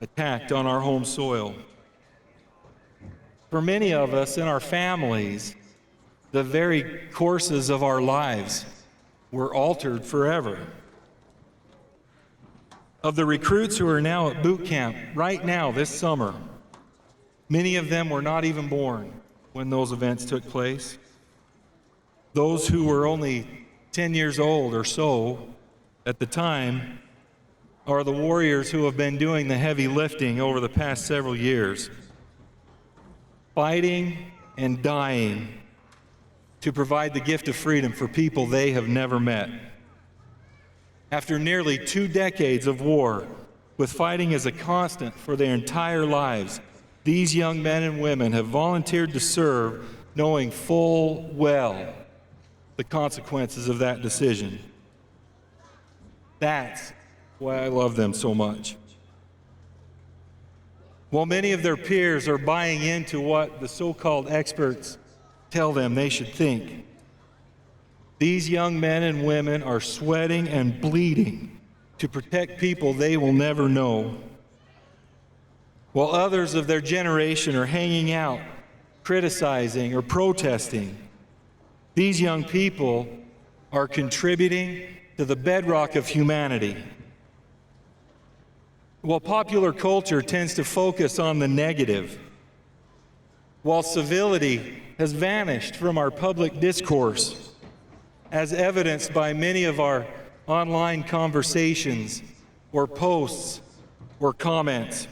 attacked on our home soil. For many of us and our families, the very courses of our lives were altered forever. Of the recruits who are now at boot camp right now this summer, many of them were not even born when those events took place. Those who were only 10 years old or so at the time are the warriors who have been doing the heavy lifting over the past several years, fighting and dying to provide the gift of freedom for people they have never met. After nearly 2 decades of war, with fighting as a constant for their entire lives, these young men and women have volunteered to serve, knowing full well the consequences of that decision. That's why I love them so much. While many of their peers are buying into what the so-called experts tell them they should think, these young men and women are sweating and bleeding to protect people they will never know. While others of their generation are hanging out, criticizing, or protesting, these young people are contributing to the bedrock of humanity. While popular culture tends to focus on the negative, while civility has vanished from our public discourse, as evidenced by many of our online conversations or posts or comments,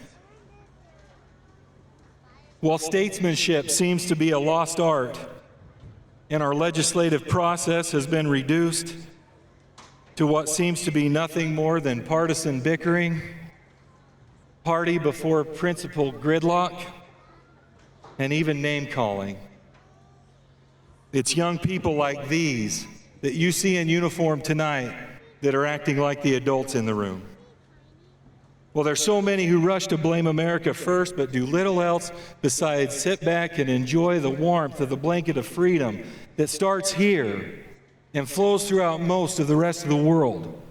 while statesmanship seems to be a lost art and our legislative process has been reduced to what seems to be nothing more than partisan bickering, party before principle gridlock, and even name-calling. It's young people like these that you see in uniform tonight that are acting like the adults in the room. Well, there's so many who rush to blame America first, but do little else besides sit back and enjoy the warmth of the blanket of freedom that starts here and flows throughout most of the rest of the world.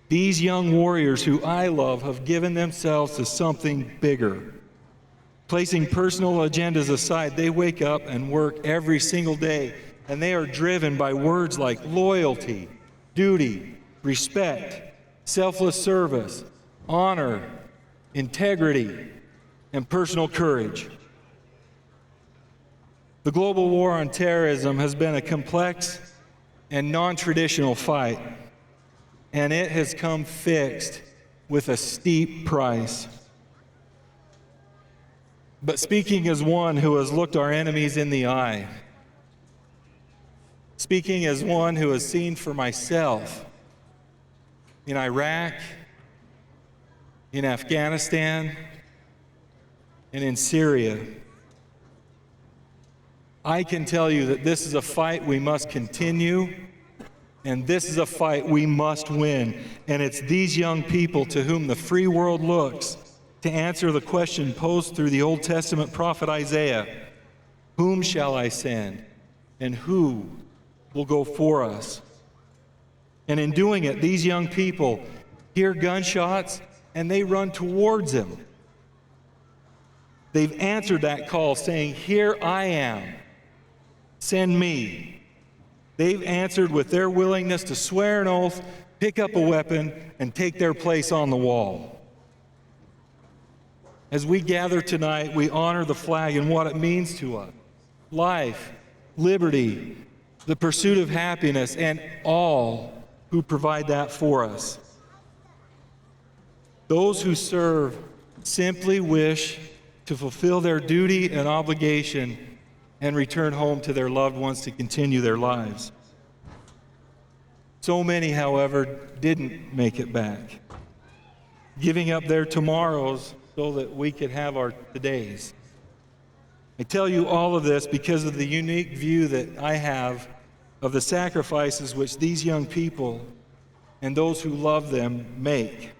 These young warriors who I love have given themselves to something bigger. Placing personal agendas aside, they wake up and work every single day, and they are driven by words like loyalty, duty, respect, selfless service, honor, integrity, and personal courage. The global war on terrorism has been a complex and non-traditional fight, and it has come fixed with a steep price. But speaking as one who has looked our enemies in the eye, speaking as one who has seen for myself in Iraq, in Afghanistan, and in Syria, I can tell you that this is a fight we must continue, and this is a fight we must win. And it's these young people to whom the free world looks to answer the question posed through the Old Testament prophet Isaiah, "Whom shall I send, and who will go for us?" And in doing it, these young people hear gunshots and they run towards him. They've answered that call saying, "Here I am, send me." They've answered with their willingness to swear an oath, pick up a weapon, and take their place on the wall. As we gather tonight, we honor the flag and what it means to us: life, liberty, the pursuit of happiness, and all who provide that for us. Those who serve simply wish to fulfill their duty and obligation and return home to their loved ones to continue their lives. So many, however, didn't make it back, giving up their tomorrows so that we could have our todays. I tell you all of this because of the unique view that I have of the sacrifices which these young people and those who love them make.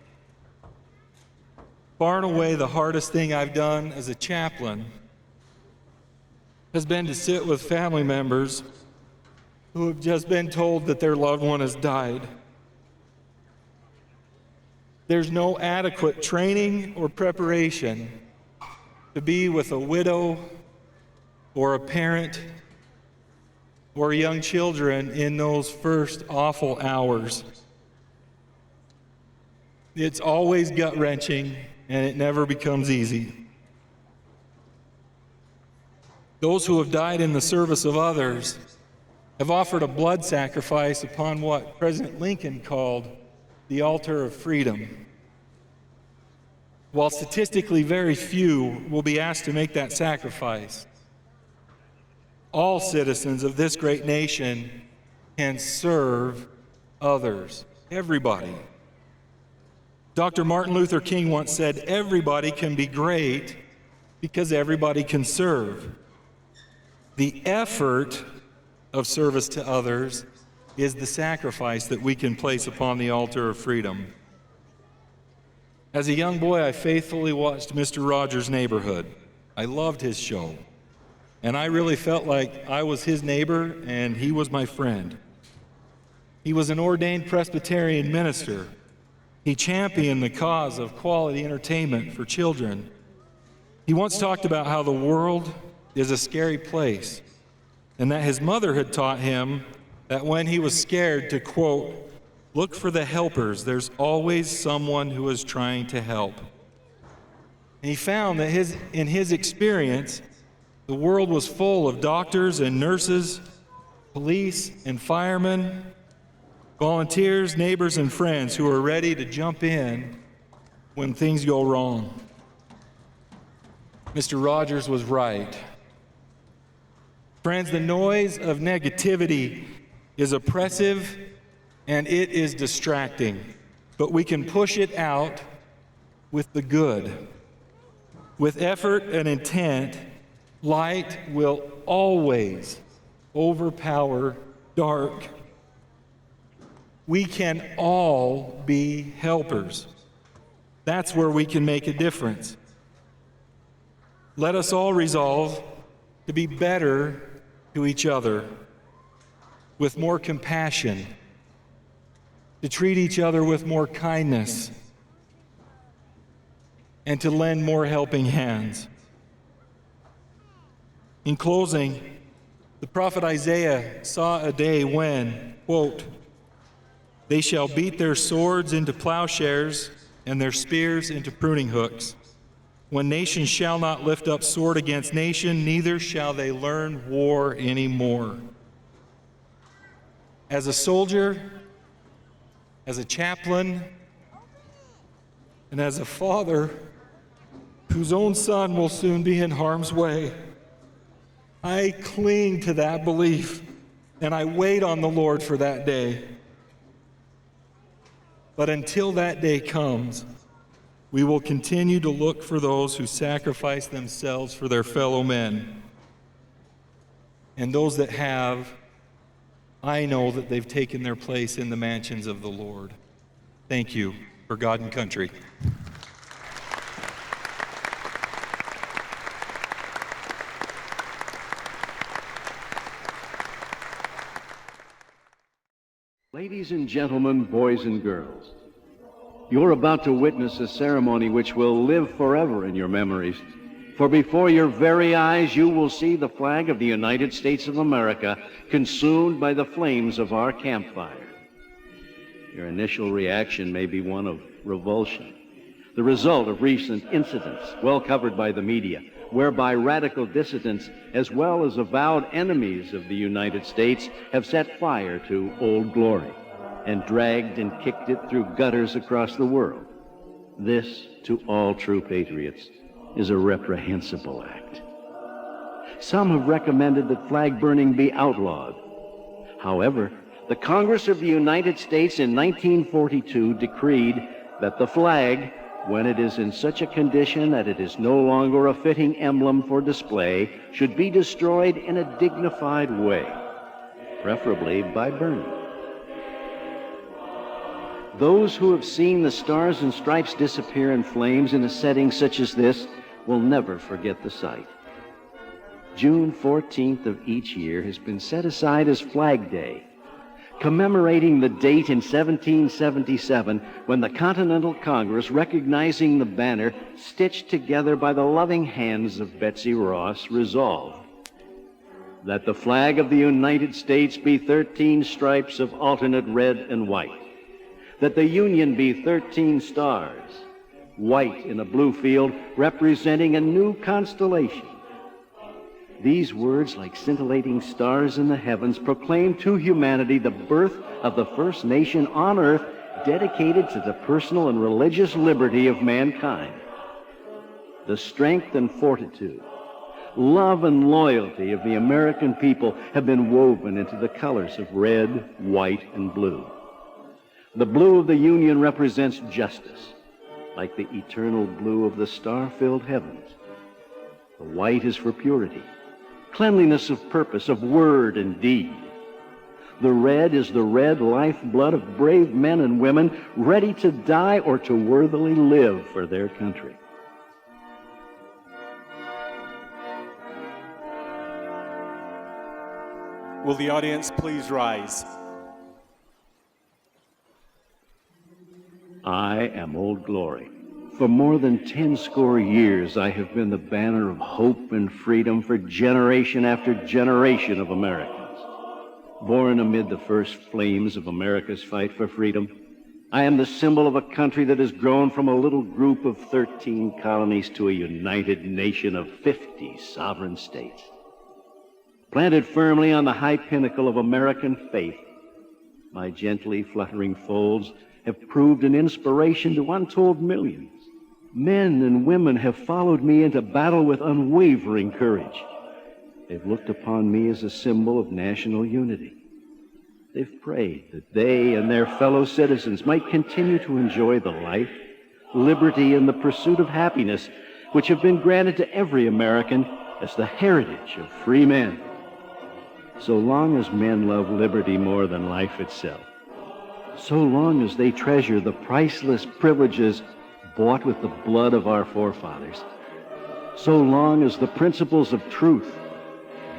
Far and away the hardest thing I've done as a chaplain has been to sit with family members who have just been told that their loved one has died. There's no adequate training or preparation to be with a widow or a parent or young children in those first awful hours. It's always gut-wrenching, and it never becomes easy. Those who have died in the service of others have offered a blood sacrifice upon what President Lincoln called the altar of freedom. While statistically very few will be asked to make that sacrifice, all citizens of this great nation can serve others. Everybody. Dr. Martin Luther King once said, "Everybody can be great because everybody can serve." The effort of service to others is the sacrifice that we can place upon the altar of freedom. As a young boy, I faithfully watched Mr. Rogers' Neighborhood. I loved his show, and I really felt like I was his neighbor and he was my friend. He was an ordained Presbyterian minister. He championed the cause of quality entertainment for children. He once talked about how the world is a scary place, and that his mother had taught him that when he was scared to, quote, "Look for the helpers. There's always someone who is trying to help." And he found that in his experience, the world was full of doctors and nurses, police and firemen, volunteers, neighbors, and friends who are ready to jump in when things go wrong. Mr. Rogers was right. Friends, the noise of negativity is oppressive and it is distracting, but we can push it out with the good. With effort and intent, light will always overpower dark. We can all be helpers. That's where we can make a difference. Let us all resolve to be better to each other, with more compassion, to treat each other with more kindness, and to lend more helping hands. In closing, the prophet Isaiah saw a day when, quote, "They shall beat their swords into plowshares and their spears into pruning hooks. When nation shall not lift up sword against nation, neither shall they learn war anymore." As a soldier, as a chaplain, and as a father whose own son will soon be in harm's way, I cling to that belief and I wait on the Lord for that day. But until that day comes, we will continue to look for those who sacrifice themselves for their fellow men. And those that have, I know that they've taken their place in the mansions of the Lord. Thank you for God and country. Ladies and gentlemen, boys and girls, you're about to witness a ceremony which will live forever in your memories. For before your very eyes, you will see the flag of the United States of America consumed by the flames of our campfire. Your initial reaction may be one of revulsion, the result of recent incidents well covered by the media, whereby radical dissidents as well as avowed enemies of the United States have set fire to Old Glory and dragged and kicked it through gutters across the world. This, to all true patriots, is a reprehensible act. Some have recommended that flag burning be outlawed. However, the Congress of the United States in 1942 decreed that the flag, when it is in such a condition that it is no longer a fitting emblem for display, should be destroyed in a dignified way, preferably by burning. Those who have seen the Stars and Stripes disappear in flames in a setting such as this will never forget the sight. June 14th of each year has been set aside as Flag Day, commemorating the date in 1777 when the Continental Congress, recognizing the banner stitched together by the loving hands of Betsy Ross, resolved that the flag of the United States be 13 stripes of alternate red and white, that the Union be 13 stars, white in a blue field representing a new constellation. These words, like scintillating stars in the heavens, proclaim to humanity the birth of the first nation on earth dedicated to the personal and religious liberty of mankind. The strength and fortitude, love and loyalty of the American people have been woven into the colors of red, white, and blue. The blue of the Union represents justice, like the eternal blue of the star-filled heavens. The white is for purity, cleanliness of purpose, of word and deed. The red is the red lifeblood of brave men and women ready to die or to worthily live for their country. Will the audience please rise? I am Old Glory. For more than 10 score years, I have been the banner of hope and freedom for generation after generation of Americans. Born amid the first flames of America's fight for freedom, I am the symbol of a country that has grown from a little group of 13 colonies to a united nation of 50 sovereign states. Planted firmly on the high pinnacle of American faith, my gently fluttering folds have proved an inspiration to untold millions. Men and women have followed me into battle with unwavering courage. They've looked upon me as a symbol of national unity. They've prayed that they and their fellow citizens might continue to enjoy the life, liberty, and the pursuit of happiness which have been granted to every American as the heritage of free men. So long as men love liberty more than life itself, so long as they treasure the priceless privileges bought with the blood of our forefathers, so long as the principles of truth,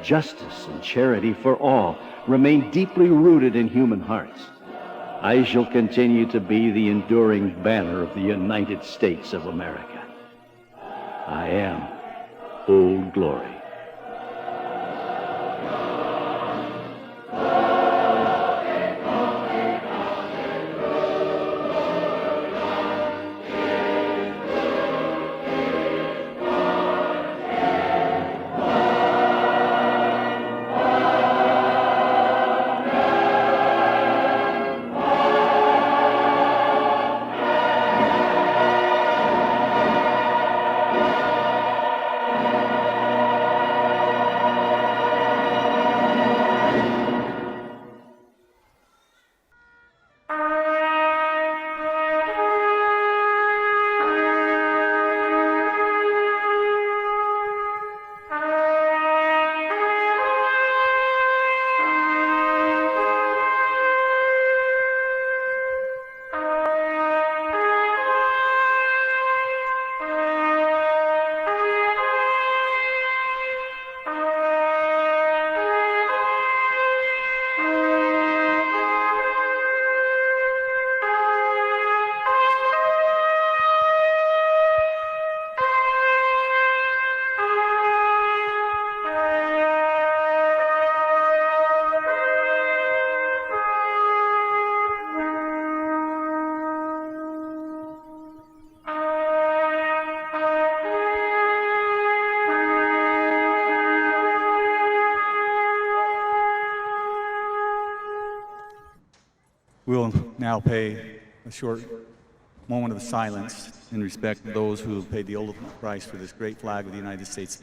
justice, and charity for all remain deeply rooted in human hearts, I shall continue to be the enduring banner of the United States of America. I am Old Glory. We'll now pay a short moment of silence in respect of those who have paid the ultimate price for this great flag of the United States.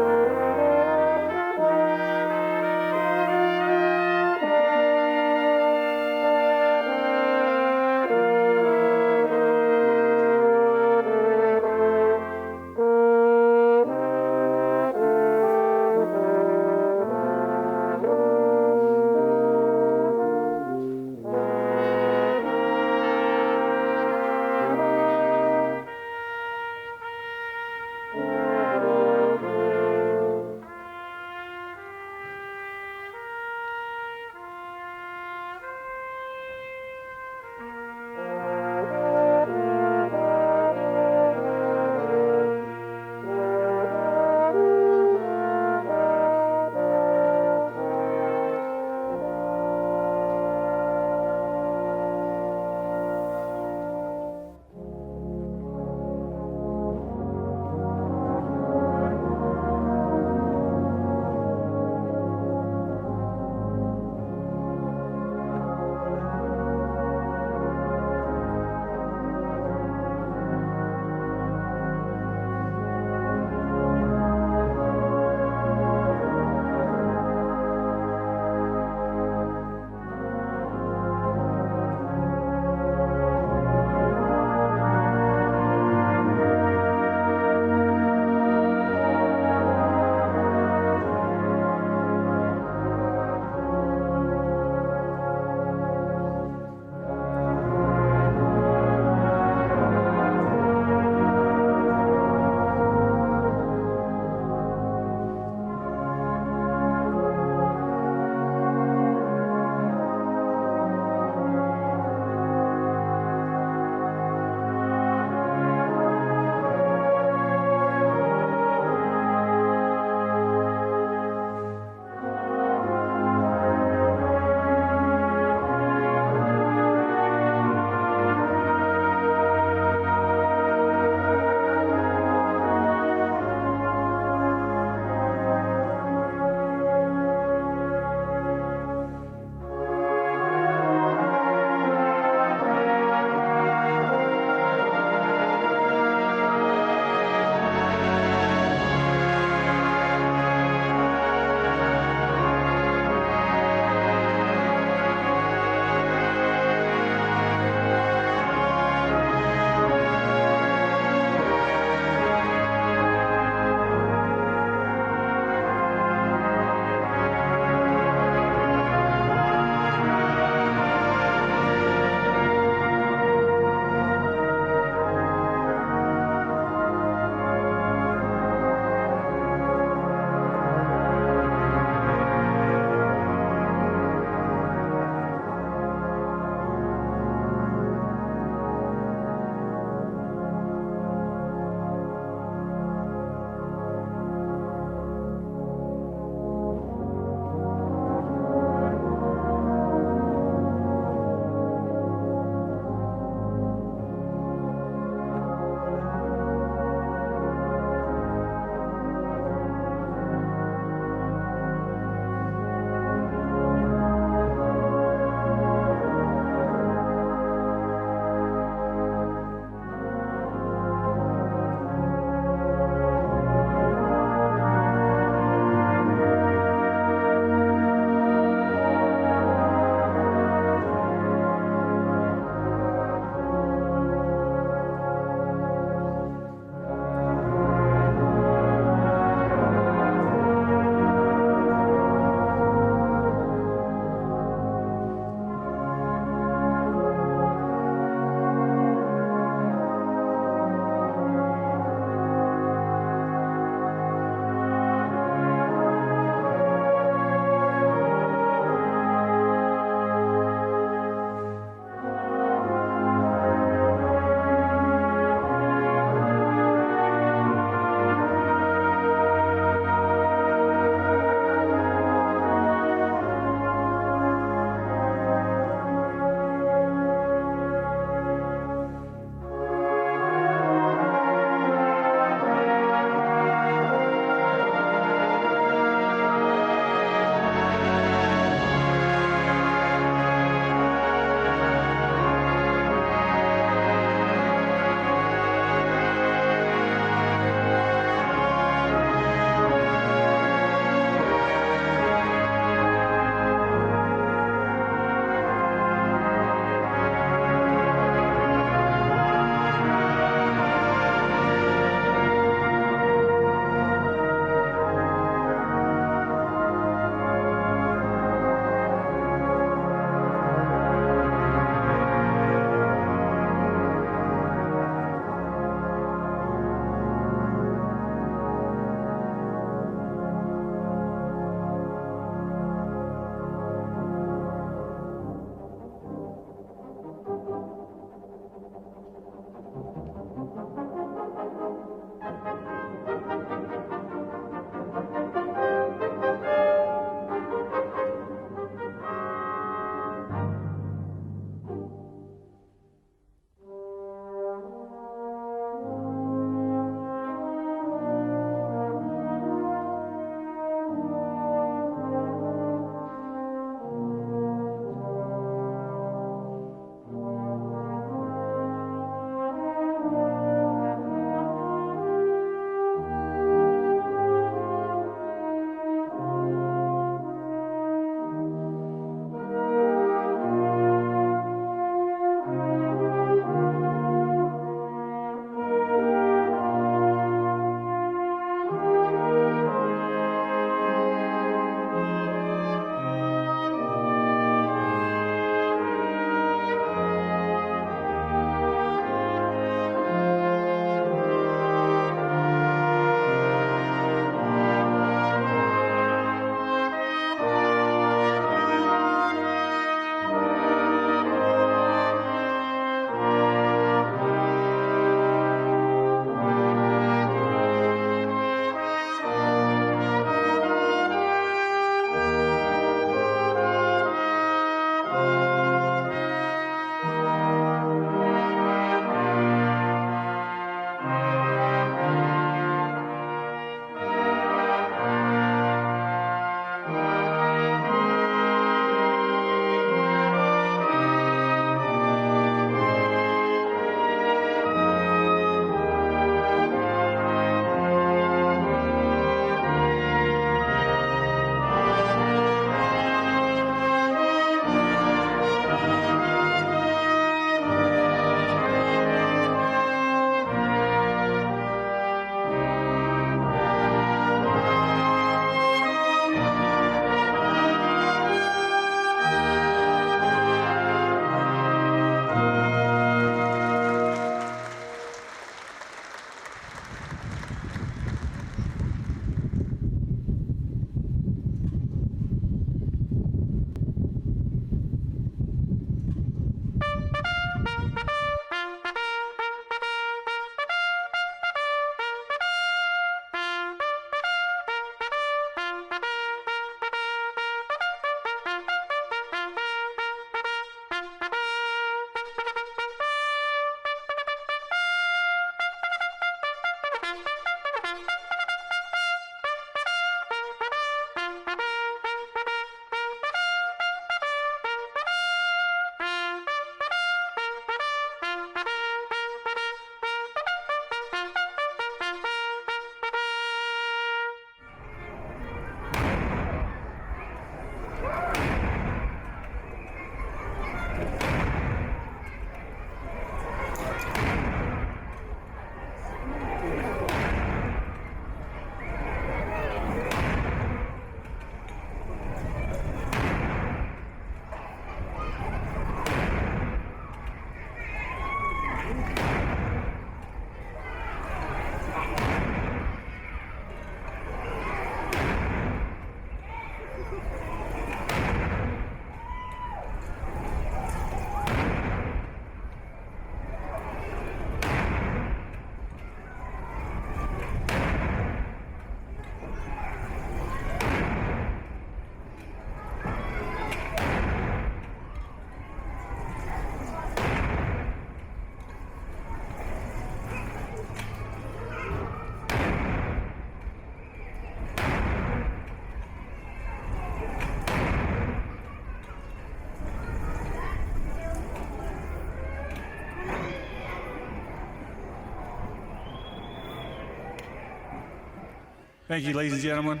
Thank you, ladies and gentlemen.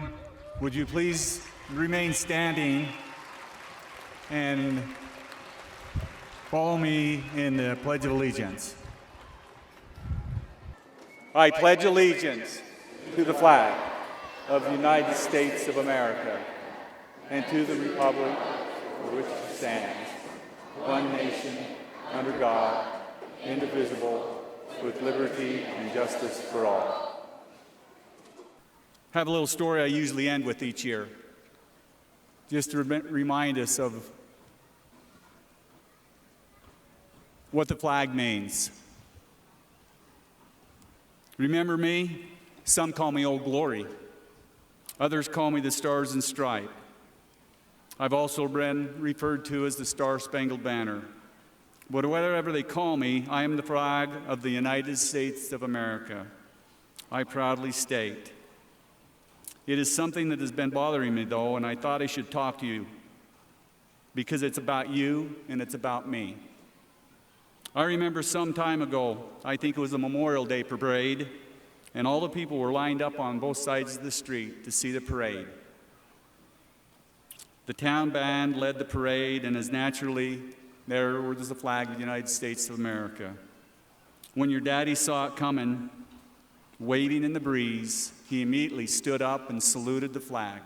Would you please remain standing and follow me in the Pledge of Allegiance? I pledge allegiance to the flag of the United States of America and to the republic for which it stands, one nation, under God, indivisible, with liberty and justice for all. I have a little story I usually end with each year, just to remind us of what the flag means. Remember me? Some call me Old Glory. Others call me the Stars and Stripe. I've also been referred to as the Star-Spangled Banner. But whatever they call me, I am the flag of the United States of America. I proudly state. It is something that has been bothering me, though, and I thought I should talk to you because it's about you and it's about me. I remember some time ago, I think it was a Memorial Day parade, and all the people were lined up on both sides of the street to see the parade. The town band led the parade, and as naturally, there was the flag of the United States of America. When your daddy saw it coming, waving in the breeze, he immediately stood up and saluted the flag.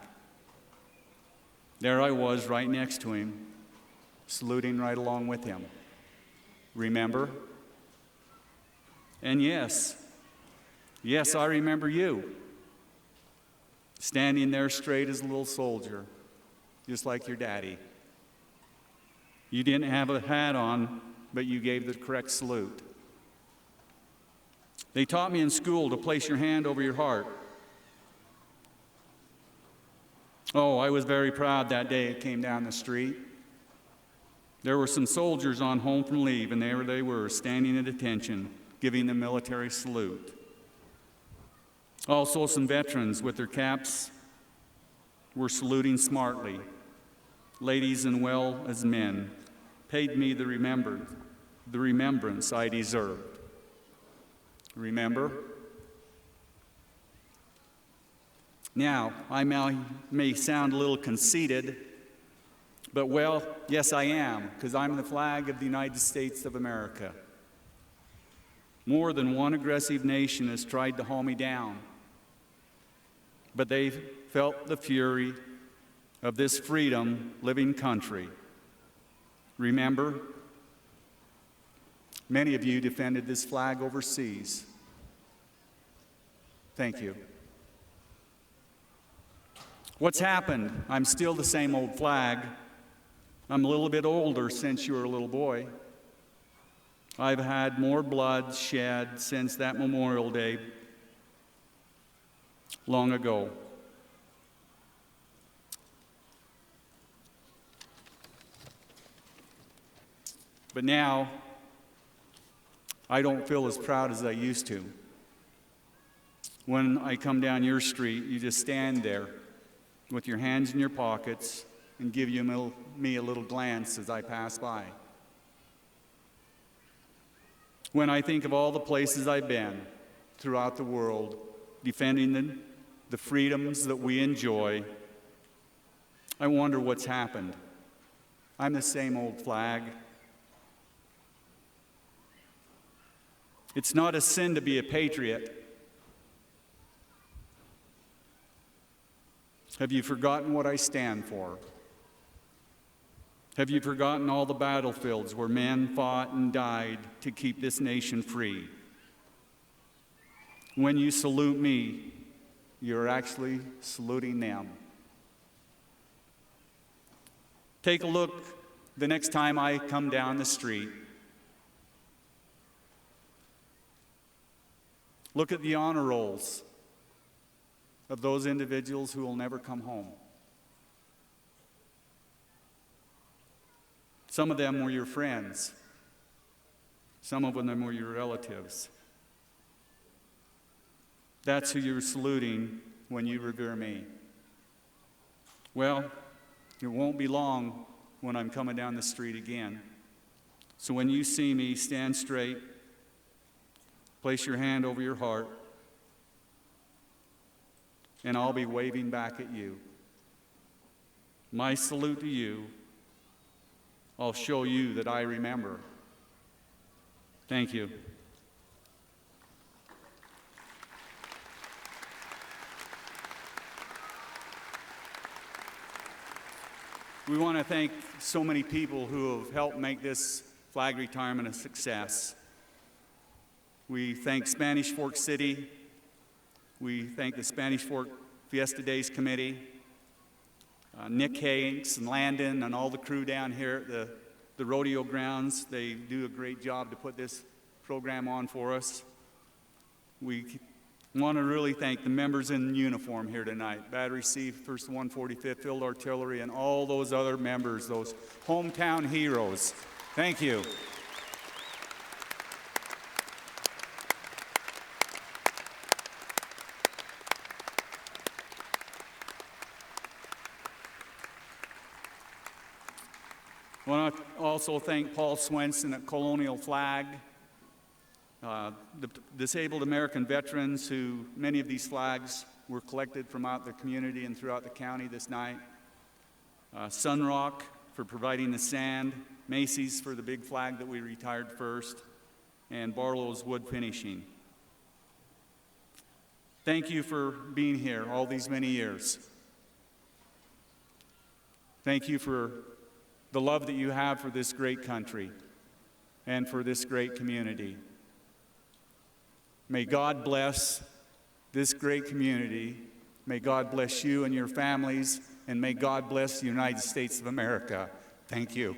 There I was, right next to him, saluting right along with him. Remember? And yes, I remember you, standing there straight as a little soldier, just like your daddy. You didn't have a hat on, but you gave the correct salute. They taught me in school to place your hand over your heart. Oh, I was very proud that day it came down the street. There were some soldiers on home from leave, and there they were, standing at attention, giving the military salute. Also, some veterans with their caps were saluting smartly. Ladies and well as men paid me the remembrance I deserved. Remember? Now, I may sound a little conceited, but well, yes I am, because I'm the flag of the United States of America. More than one aggressive nation has tried to haul me down, but they've felt the fury of this freedom-living country. Remember? Many of you defended this flag overseas. Thank you. What's happened? I'm still the same old flag. I'm a little bit older since you were a little boy. I've had more blood shed since that Memorial Day long ago. But now, I don't feel as proud as I used to. When I come down your street, you just stand there with your hands in your pockets and give me a little glance as I pass by. When I think of all the places I've been throughout the world, defending the freedoms that we enjoy, I wonder what's happened. I'm the same old flag. It's not a sin to be a patriot. Have you forgotten what I stand for? Have you forgotten all the battlefields where men fought and died to keep this nation free? When you salute me, you're actually saluting them. Take a look the next time I come down the street. Look at the honor rolls of those individuals who will never come home. Some of them were your friends. Some of them were your relatives. That's who you're saluting when you revere me. Well, it won't be long when I'm coming down the street again. So when you see me, stand straight, place your hand over your heart, and I'll be waving back at you. My salute to you, I'll show you that I remember. Thank you. We want to thank so many people who have helped make this flag retirement a success. We thank Spanish Fork City. We thank the Spanish Fork Fiesta Days Committee, Nick Hanks and Landon and all the crew down here at the rodeo grounds. They do a great job to put this program on for us. We want to really thank the members in uniform here tonight, Battery C, 1st 145th Field Artillery, and all those other members, those hometown heroes. Thank you. I want to also thank Paul Swenson at Colonial Flag, the disabled American veterans who, many of these flags were collected from out the community and throughout the county this night, Sunrock for providing the sand, Macy's for the big flag that we retired first, and Barlow's Wood Finishing. Thank you for being here all these many years. Thank you for the love that you have for this great country and for this great community. May God bless this great community. May God bless you and your families, and may God bless the United States of America. Thank you.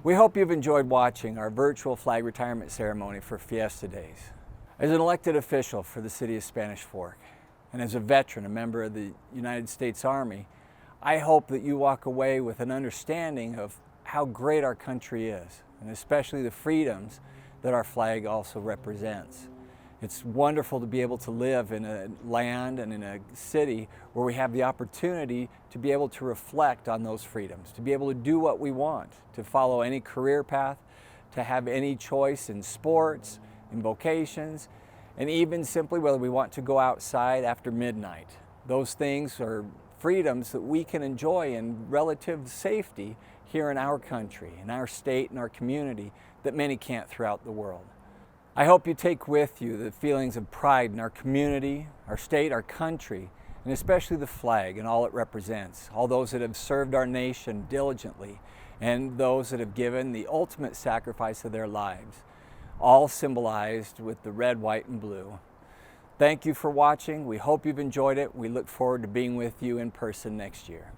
We hope you've enjoyed watching our virtual flag retirement ceremony for Fiesta Days. As an elected official for the city of Spanish Fork, and as a veteran, a member of the United States Army, I hope that you walk away with an understanding of how great our country is, and especially the freedoms that our flag also represents. It's wonderful to be able to live in a land and in a city where we have the opportunity to be able to reflect on those freedoms, to be able to do what we want, to follow any career path, to have any choice in sports, in vocations, and even simply whether we want to go outside after midnight. Those things are freedoms that we can enjoy in relative safety here in our country, in our state, and our community that many can't throughout the world. I hope you take with you the feelings of pride in our community, our state, our country, and especially the flag and all it represents, all those that have served our nation diligently, and those that have given the ultimate sacrifice of their lives, all symbolized with the red, white, and blue. Thank you for watching. We hope you've enjoyed it. We look forward to being with you in person next year.